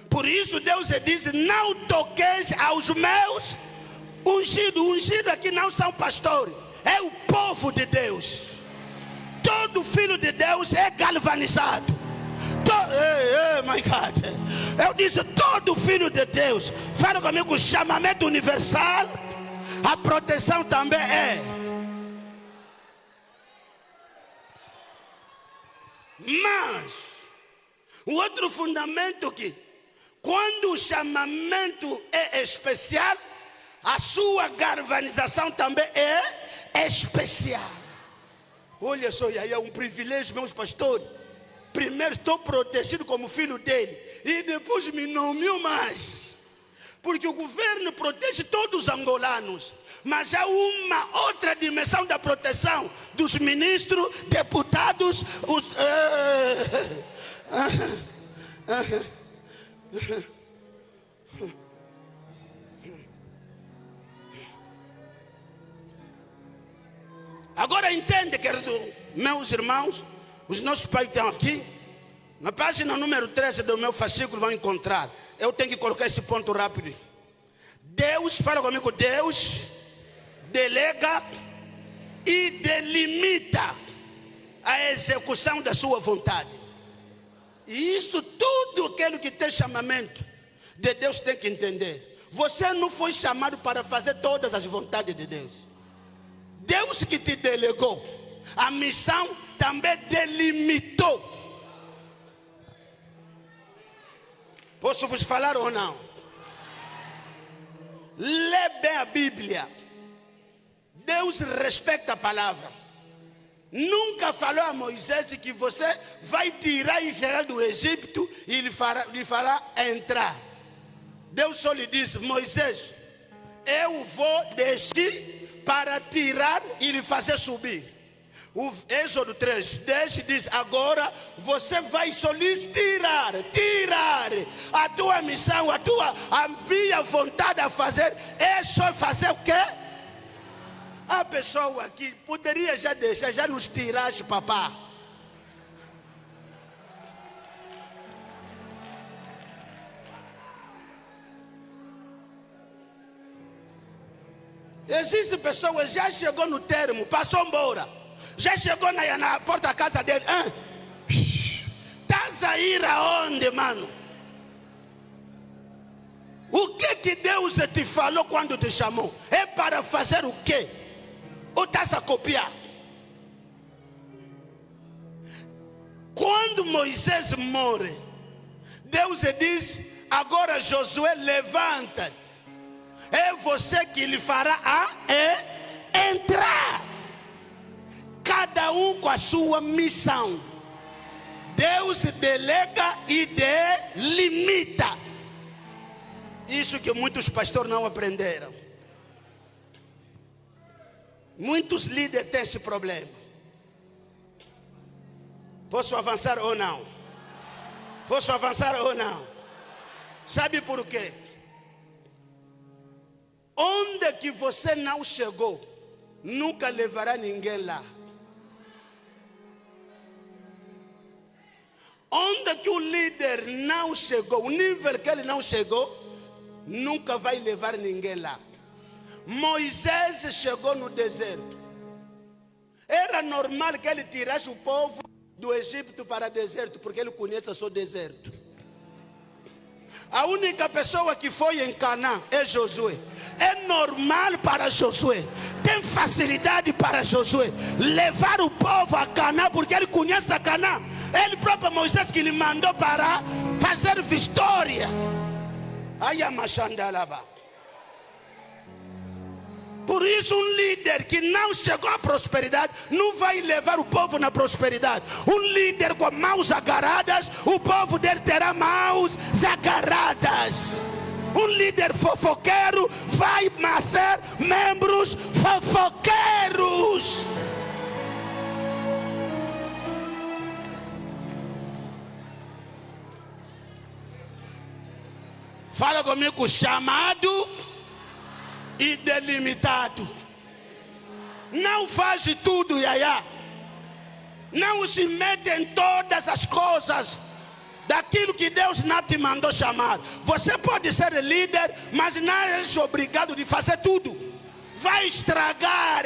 Por isso Deus diz: não toqueis aos meus ungidos. Ungidos aqui não são pastores, é o povo de Deus. Todo filho de Deus é galvanizado. My God. Eu disse, todo filho de Deus. Fala comigo, o chamamento universal, a proteção também é. Mas o outro fundamento que, quando o chamamento é especial, a sua galvanização também é especial. Olha só, aí é um privilégio, meus pastores. Primeiro estou protegido como filho dele, e depois me nomeou mais. Porque o governo protege todos os angolanos, mas há uma outra dimensão da proteção dos ministros, deputados, os... Agora entende, querido, meus irmãos, os nossos pais estão aqui. Na página número 13 do meu fascículo vão encontrar. Eu tenho que colocar esse ponto rápido. Deus, fala comigo, Deus delega e delimita a execução da sua vontade. E isso tudo aquilo que tem chamamento de Deus tem que entender. Você não foi chamado para fazer todas as vontades de Deus. Deus que te delegou a missão também delimitou. Posso vos falar ou não? Lê bem a Bíblia. Deus respeita a palavra. Nunca falou a Moisés que você vai tirar Israel do Egito e lhe fará entrar. Deus só lhe disse: Moisés, eu vou descer para tirar e lhe fazer subir. O Êxodo 3:10 diz: agora você vai solicitar, tirar a tua missão, a minha vontade a fazer. É só fazer o quê? A pessoa aqui poderia já deixar, já nos tiraste, papá. Existem pessoas, já chegou no termo, passou embora. Já chegou na porta da casa dele. Estás a ir aonde, mano? O que Deus te falou quando te chamou? É para fazer o quê? Ou estás a copiar? Quando Moisés morre, Deus diz: agora Josué, levanta-te. É você que lhe fará entrar. Cada um com a sua missão. Deus delega e delimita. Isso que muitos pastores não aprenderam. Muitos líderes têm esse problema. Posso avançar ou não? Posso avançar ou não? Sabe por quê? Onde que você não chegou, nunca levará ninguém lá. Onde que o líder não chegou, o nível que ele não chegou, nunca vai levar ninguém lá. Moisés chegou no deserto. Era normal que ele tirasse o povo do Egito para o deserto, porque ele conhece só o deserto. A única pessoa que foi em Canaã é Josué. É normal para Josué, tem facilidade para Josué levar o povo a Canaã, porque ele conhece a Canaã. Ele próprio Moisés que lhe mandou para fazer vitória. Por isso um líder que não chegou à prosperidade não vai levar o povo na prosperidade. Um líder com mãos agarradas, o povo dele terá mãos agarradas. Um líder fofoqueiro vai nascer membros fofoqueiros. Fala comigo, chamado e delimitado. Não faz tudo, Yaya. Não se mete em todas as coisas daquilo que Deus não te mandou chamar. Você pode ser líder, mas não é obrigado de fazer tudo. Vai estragar.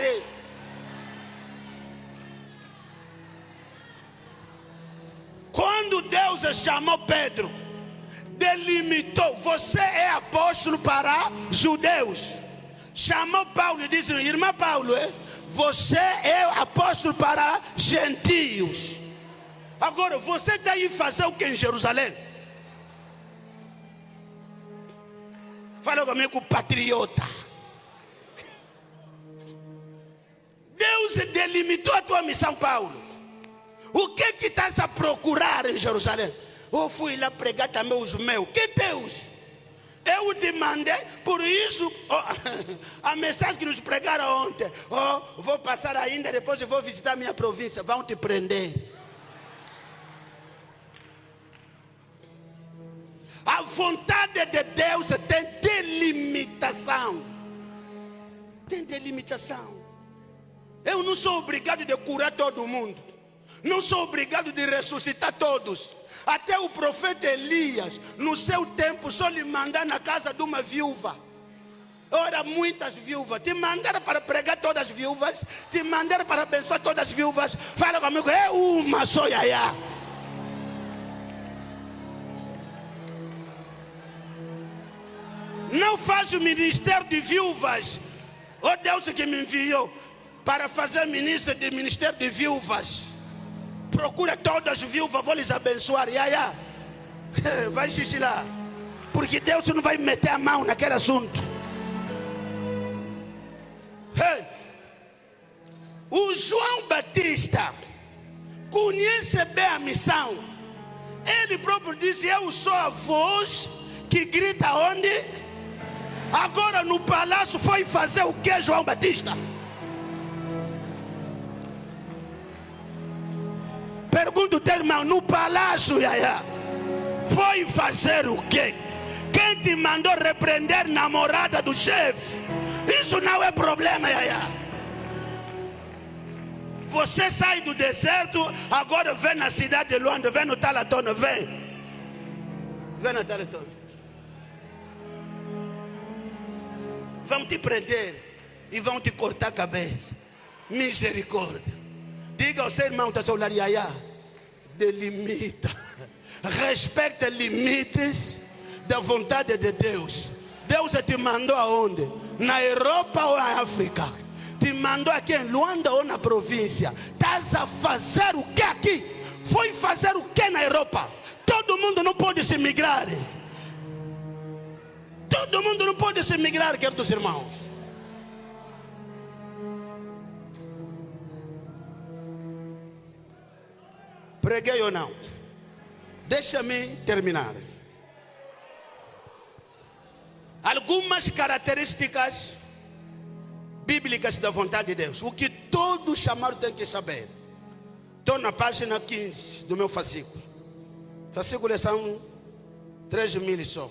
Quando Deus chamou Pedro, delimitou: você é apóstolo para judeus. Chamou Paulo e disse: irmão Paulo, você é apóstolo para gentios. Agora você está aí fazer o que em Jerusalém? Fala comigo, patriota. Deus delimitou a tua missão, Paulo. O que estás a procurar em Jerusalém? Eu fui lá pregar também os meus. Que Deus? Eu te mandei, por isso, a mensagem que nos pregaram ontem: vou passar ainda, depois eu vou visitar a minha província. Vão te prender. A vontade de Deus tem delimitação. Tem delimitação. Eu não sou obrigado de curar todo mundo. Não sou obrigado de ressuscitar todos. Até o profeta Elias, no seu tempo, só lhe mandaram na casa de uma viúva. Ora, muitas viúvas. Te mandaram para pregar todas as viúvas. Te mandaram para abençoar todas as viúvas. Fala comigo, é uma só, Yaya. Não faz o ministério de viúvas. Oh, Deus que me enviou para fazer ministério de viúvas. Procura todas as viúvas, vou lhes abençoar. Yaya, vai xixi lá, porque Deus não vai meter a mão naquele assunto. O João Batista conhece bem a missão. Ele próprio disse: eu sou a voz que grita onde? Agora no palácio foi fazer o que, João Batista? Pergunta o teu irmão: no palácio, Yaya, foi fazer o quê? Quem te mandou repreender namorada do chefe? Isso não é problema, Yaya. Você sai do deserto, agora vem na cidade de Luanda, vem no Talatona, vem no Talatona. Vão te prender. e vão te cortar a cabeça. Misericórdia. Diga ao seu irmão, está a olhar, Yaya, delimita, respeita limites da vontade de Deus. Deus te mandou aonde? Na Europa ou na África? Te mandou aqui em Luanda ou na província? Estás a fazer o que aqui? Foi fazer o que na Europa? Todo mundo não pode se migrar. Todo mundo não pode se migrar, queridos irmãos. Preguei ou não? Deixa-me terminar. Algumas características bíblicas da vontade de Deus. O que todo chamado tem que saber. Estou na página 15 do meu fascículo. Fascículos são 3.000 só.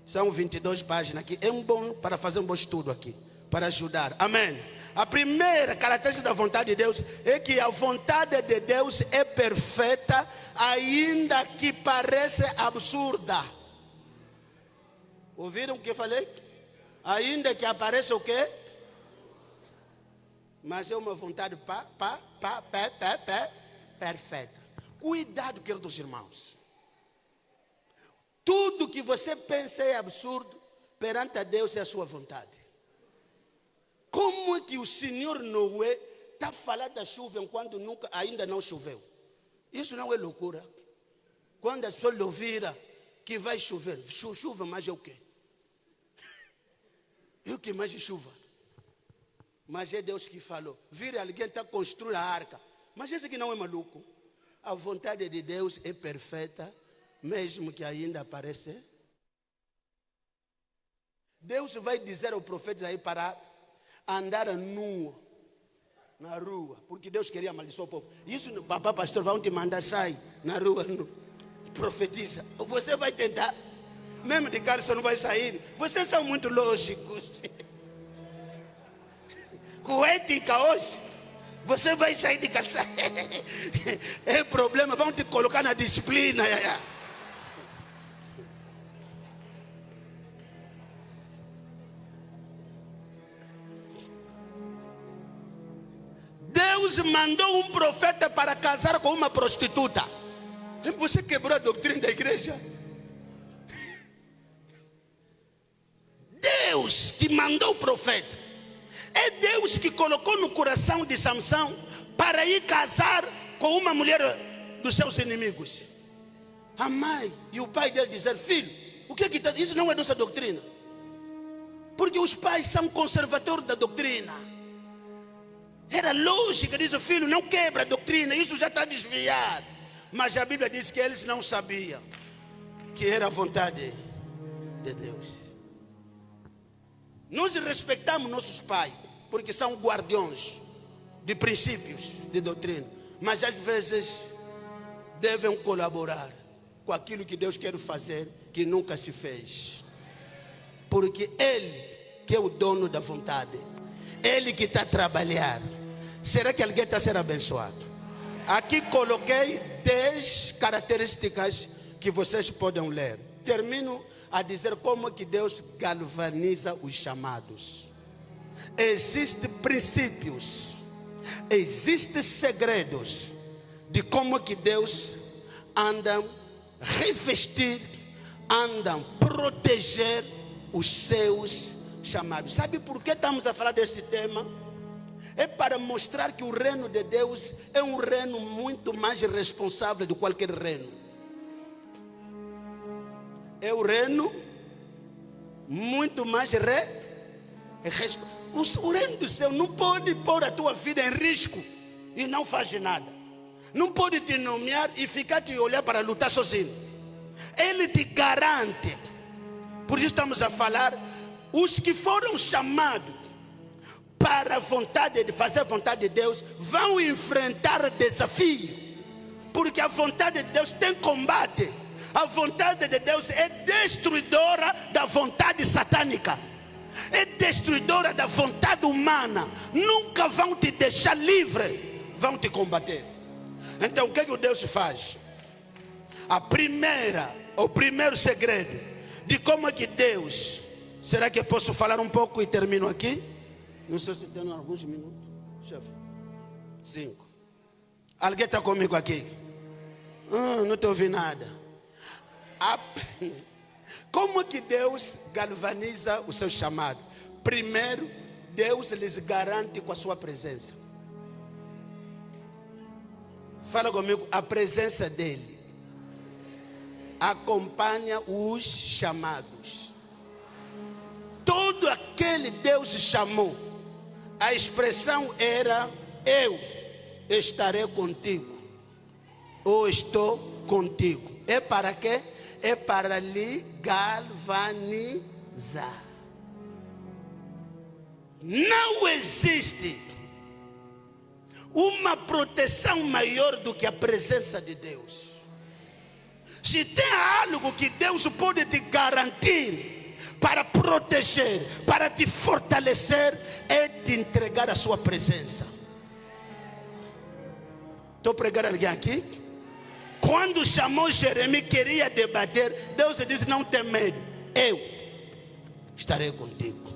São 22 páginas aqui. É bom para fazer um bom estudo aqui. Para ajudar. Amém. A primeira característica da vontade de Deus é que a vontade de Deus é perfeita, ainda que pareça absurda. Ouviram o que eu falei? Ainda que apareça o quê? Mas é uma vontade perfeita. Cuidado, queridos irmãos. Tudo que você pensa é absurdo, perante a Deus é a sua vontade. Como é que o Senhor Noé está falando da chuva enquanto ainda não choveu? Isso não é loucura. Quando as pessoas ouviram que vai chover, chuva, mas é o quê? É o que mais chuva? Mas é Deus que falou. Vira alguém está construindo a arca. Mas esse aqui não é maluco. A vontade de Deus é perfeita, mesmo que ainda apareça. Deus vai dizer ao profeta aí para andar nu na rua, porque Deus queria amaldiçoar o povo. Isso, papai pastor, vão te mandar sair na rua, nu. Profetiza. Você vai tentar, mesmo de calça não vai sair. Vocês são muito lógicos. Com ética hoje, você vai sair de calça. É problema, vão te colocar na disciplina. Deus mandou um profeta para casar com uma prostituta. Você quebrou a doutrina da igreja. Deus que mandou o profeta. É Deus que colocou no coração de Sansão para ir casar com uma mulher dos seus inimigos. A mãe e o pai dele dizer: filho, o que é que isso não é nossa doutrina? Porque os pais são conservadores da doutrina. Era lógica, diz o filho, não quebra a doutrina, isso já está desviado. Mas a Bíblia diz que eles não sabiam que era a vontade de Deus. Nós respeitamos nossos pais, porque são guardiões de princípios de doutrina. Mas às vezes devem colaborar com aquilo que Deus quer fazer, que nunca se fez. Porque Ele que é o dono da vontade, Ele que está a trabalhar. Será que alguém está sendo abençoado? Aqui coloquei 10 características que vocês podem ler. Termino a dizer como que Deus galvaniza os chamados. Existem princípios, existem segredos de como que Deus anda revestir, anda proteger os seus chamados. Sabe por que estamos a falar desse tema? É para mostrar que o reino de Deus é um reino muito mais responsável do que qualquer reino. É o reino muito mais o reino do céu não pode pôr a tua vida em risco e não faz nada. Não pode te nomear e ficar te olhar para lutar sozinho. Ele te garante. Por isso estamos a falar, os que foram chamados para a vontade de fazer a vontade de Deus vão enfrentar desafio, porque a vontade de Deus tem combate. A vontade de Deus é destruidora da vontade satânica, é destruidora da vontade humana. Nunca vão te deixar livre, vão te combater. Então o que o Deus faz? O primeiro segredo de como é que Deus, será que eu posso falar um pouco e termino aqui? Não sei se tem alguns minutos, chefe. 5. Alguém está comigo aqui? Não estou ouvindo nada. Como que Deus galvaniza o seu chamado? Primeiro, Deus lhes garante com a sua presença. Fala comigo, a presença dele acompanha os chamados. Todo aquele Deus chamou, a expressão era: eu estarei contigo, ou estou contigo. É para quê? É para lhe galvanizar. Não existe uma proteção maior do que a presença de Deus. Se tem algo que Deus pode te garantir para proteger, para te fortalecer, é te entregar a sua presença. Estou pregando alguém aqui? Quando chamou Jeremias, queria debater, Deus disse: não tem medo, eu estarei contigo.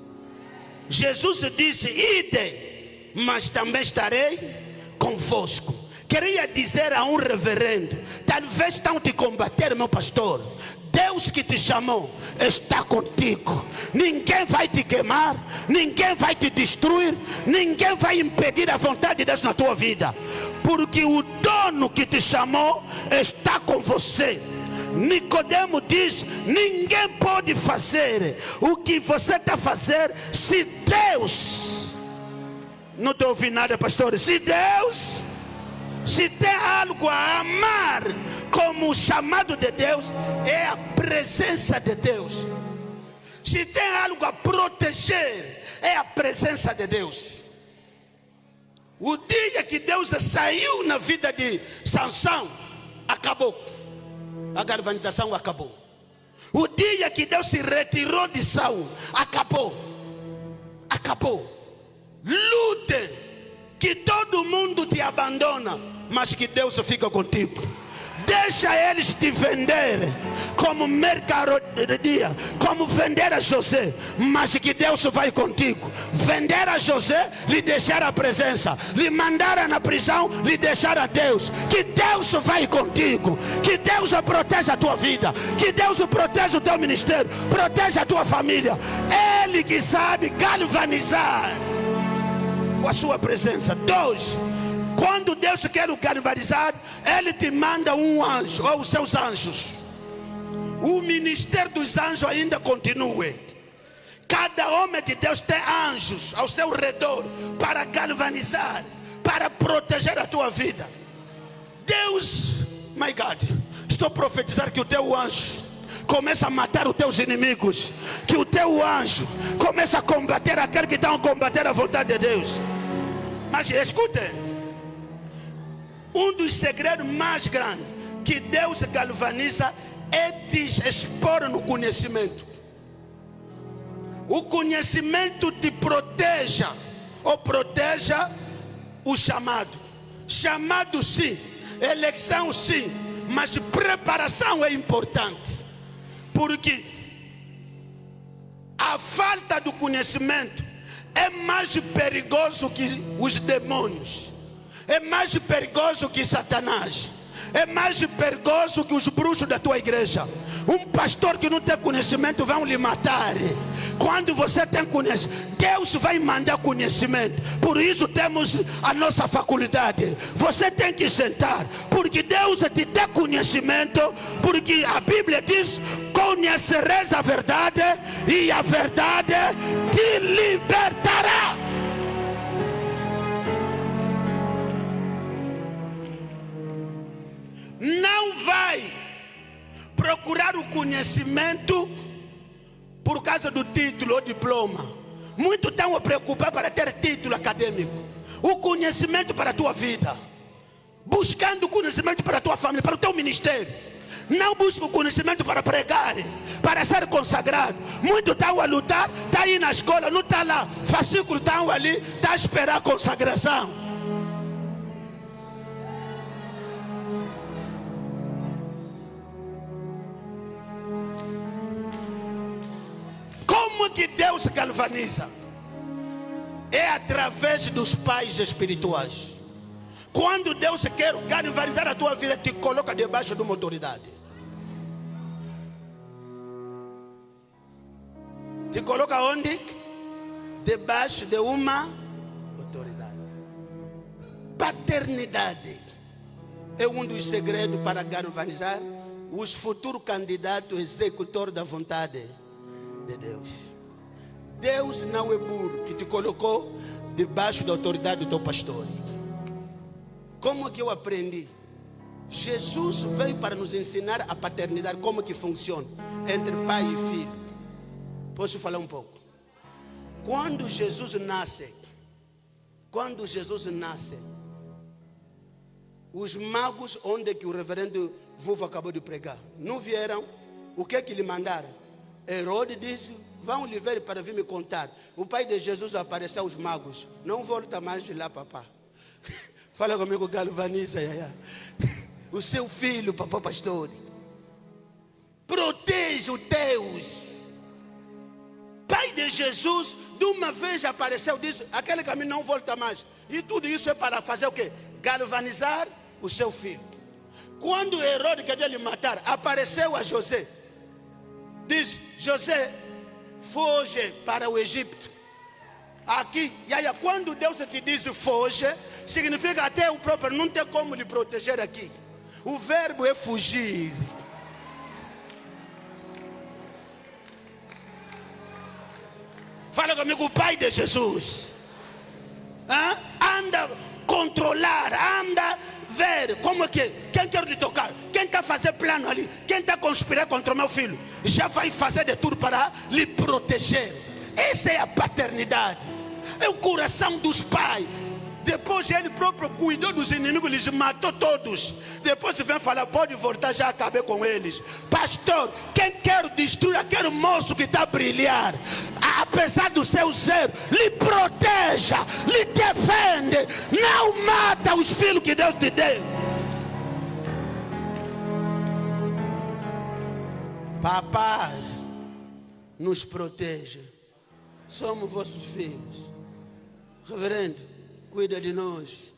Jesus disse: ide, mas também estarei convosco. Queria dizer a um reverendo: talvez estão te combater, meu pastor. Deus que te chamou está contigo. Ninguém vai te queimar, ninguém vai te destruir, ninguém vai impedir a vontade de Deus na tua vida, porque o dono que te chamou está com você. Nicodemo diz: ninguém pode fazer o que você está fazendo se Deus... Não estou ouvindo nada, pastor. Se Deus... Se tem algo a amar como o chamado de Deus, é a presença de Deus. Se tem algo a proteger, é a presença de Deus. O dia que Deus saiu na vida de Sansão, acabou. A galvanização acabou. O dia que Deus se retirou de Saul, acabou. Acabou. Lute. Que todo mundo te abandona, mas que Deus fica contigo. Deixa eles te vender como mercadoria, como vender a José, mas que Deus vai contigo. Vender a José, lhe deixar a presença. Lhe mandar na prisão, lhe deixar a Deus. Que Deus vai contigo. Que Deus proteja a tua vida. Que Deus proteja o teu ministério. Proteja a tua família. Ele que sabe galvanizar com a sua presença. 2. Quando Deus quer o galvanizar, Ele te manda um anjo, ou os seus anjos. O ministério dos anjos ainda continua. Cada homem de Deus tem anjos ao seu redor para galvanizar, para proteger a tua vida. Deus, my God, estou profetizando que o teu anjo começa a matar os teus inimigos. Que o teu anjo começa a combater aqueles que estão a combater a vontade de Deus. Mas escute, um dos segredos mais grandes que Deus galvaniza é te expor no conhecimento. O conhecimento te proteja, ou proteja o chamado. Chamado sim, eleição sim, mas preparação é importante. Porque a falta do conhecimento é mais perigoso que os demônios. É mais perigoso que Satanás. É mais perigoso que os bruxos da tua igreja. Um pastor que não tem conhecimento vão lhe matar. Quando você tem conhecimento, Deus vai mandar conhecimento. Por isso temos a nossa faculdade. Você tem que sentar, porque Deus te dá conhecimento. Porque a Bíblia diz: conhecereis a verdade, e a verdade te libertará. Não vai procurar o conhecimento por causa do título ou diploma. Muitos estão preocupados para ter título acadêmico. O conhecimento para a tua vida, buscando conhecimento para a tua família, para o teu ministério. Não busca o conhecimento para pregar, para ser consagrado. Muitos estão a lutar, estão aí na escola, não está lá. Fascículos estão ali, está a esperar a consagração. Como que Deus galvaniza? é através dos pais espirituais. Quando Deus quer galvanizar a tua vida, te coloca debaixo de uma autoridade. Te coloca onde? Debaixo de uma autoridade. Paternidade é um dos segredos para galvanizar os futuros candidatos executores da vontade de Deus. Deus não é burro que te colocou debaixo da autoridade do teu pastor. Como que eu aprendi? Jesus veio para nos ensinar a paternidade, como que funciona entre pai e filho. Posso falar um pouco? Quando Jesus nasce, os magos, onde que o reverendo Vuvo acabou de pregar, não vieram? O que que lhe mandaram? Herodes disse: vão lhe ver para vir me contar. O pai de Jesus apareceu aos magos: não volta mais de lá, papá. Fala comigo, galvaniza, o seu filho, papá pastor. Proteja os teus. Pai de Jesus, de uma vez apareceu, disse: aquele caminho não volta mais. E tudo isso é para fazer o quê? Galvanizar o seu filho. Quando Herodes queria lhe matar, apareceu a José. Diz: José, foge para o Egito. Aqui, quando Deus te diz foge, significa até o próprio não tem como lhe proteger aqui. O verbo é fugir. Fala comigo, o pai de Jesus. Anda controlar, anda ver como é que, quem quer lhe tocar, quem está fazendo plano ali, quem está conspirando contra o meu filho, já vai fazer de tudo para lhe proteger. Essa é a paternidade, é o coração dos pais. Depois ele próprio cuidou dos inimigos, eles matou todos. Depois vem falar: pode voltar, já acabei com eles. Pastor, quem quer destruir aquele moço que está a brilhar, apesar do seu zero, lhe proteja, lhe defende, não mata os filhos que Deus te deu. Papais, nos proteja, somos vossos filhos. Reverendo, cuida de nós.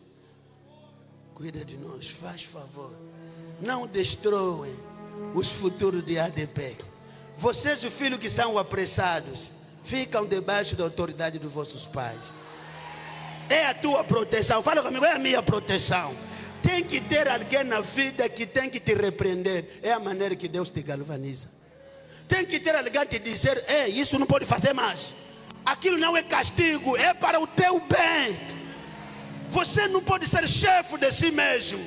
Cuida de nós, faz favor. Não destroem os futuros de ADP. Vocês, os filhos que são apressados, ficam debaixo da autoridade dos vossos pais. É a tua proteção. Fala comigo, é a minha proteção. Tem que ter alguém na vida que tem que te repreender. É a maneira que Deus te galvaniza. Tem que ter alguém te dizer: isso não pode fazer mais. Aquilo não é castigo, é para o teu bem. Você não pode ser chefe de si mesmo.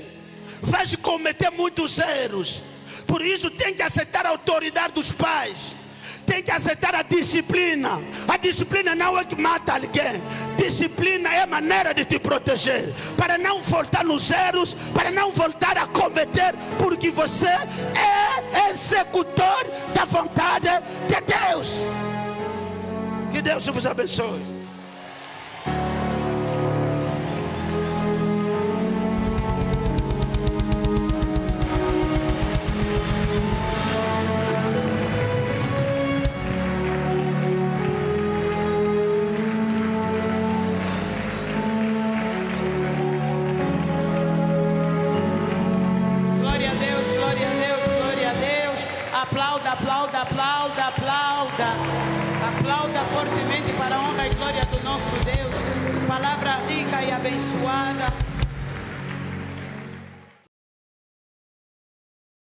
Vai cometer muitos erros. Por isso tem que aceitar a autoridade dos pais. Tem que aceitar a disciplina. A disciplina não é que mata alguém. Disciplina é a maneira de te proteger, para não voltar nos erros, para não voltar a cometer, porque você é executor da vontade de Deus. Que Deus vos abençoe. Aplauda, aplauda, aplauda. Aplauda fortemente para a honra e glória do nosso Deus. Palavra rica e abençoada.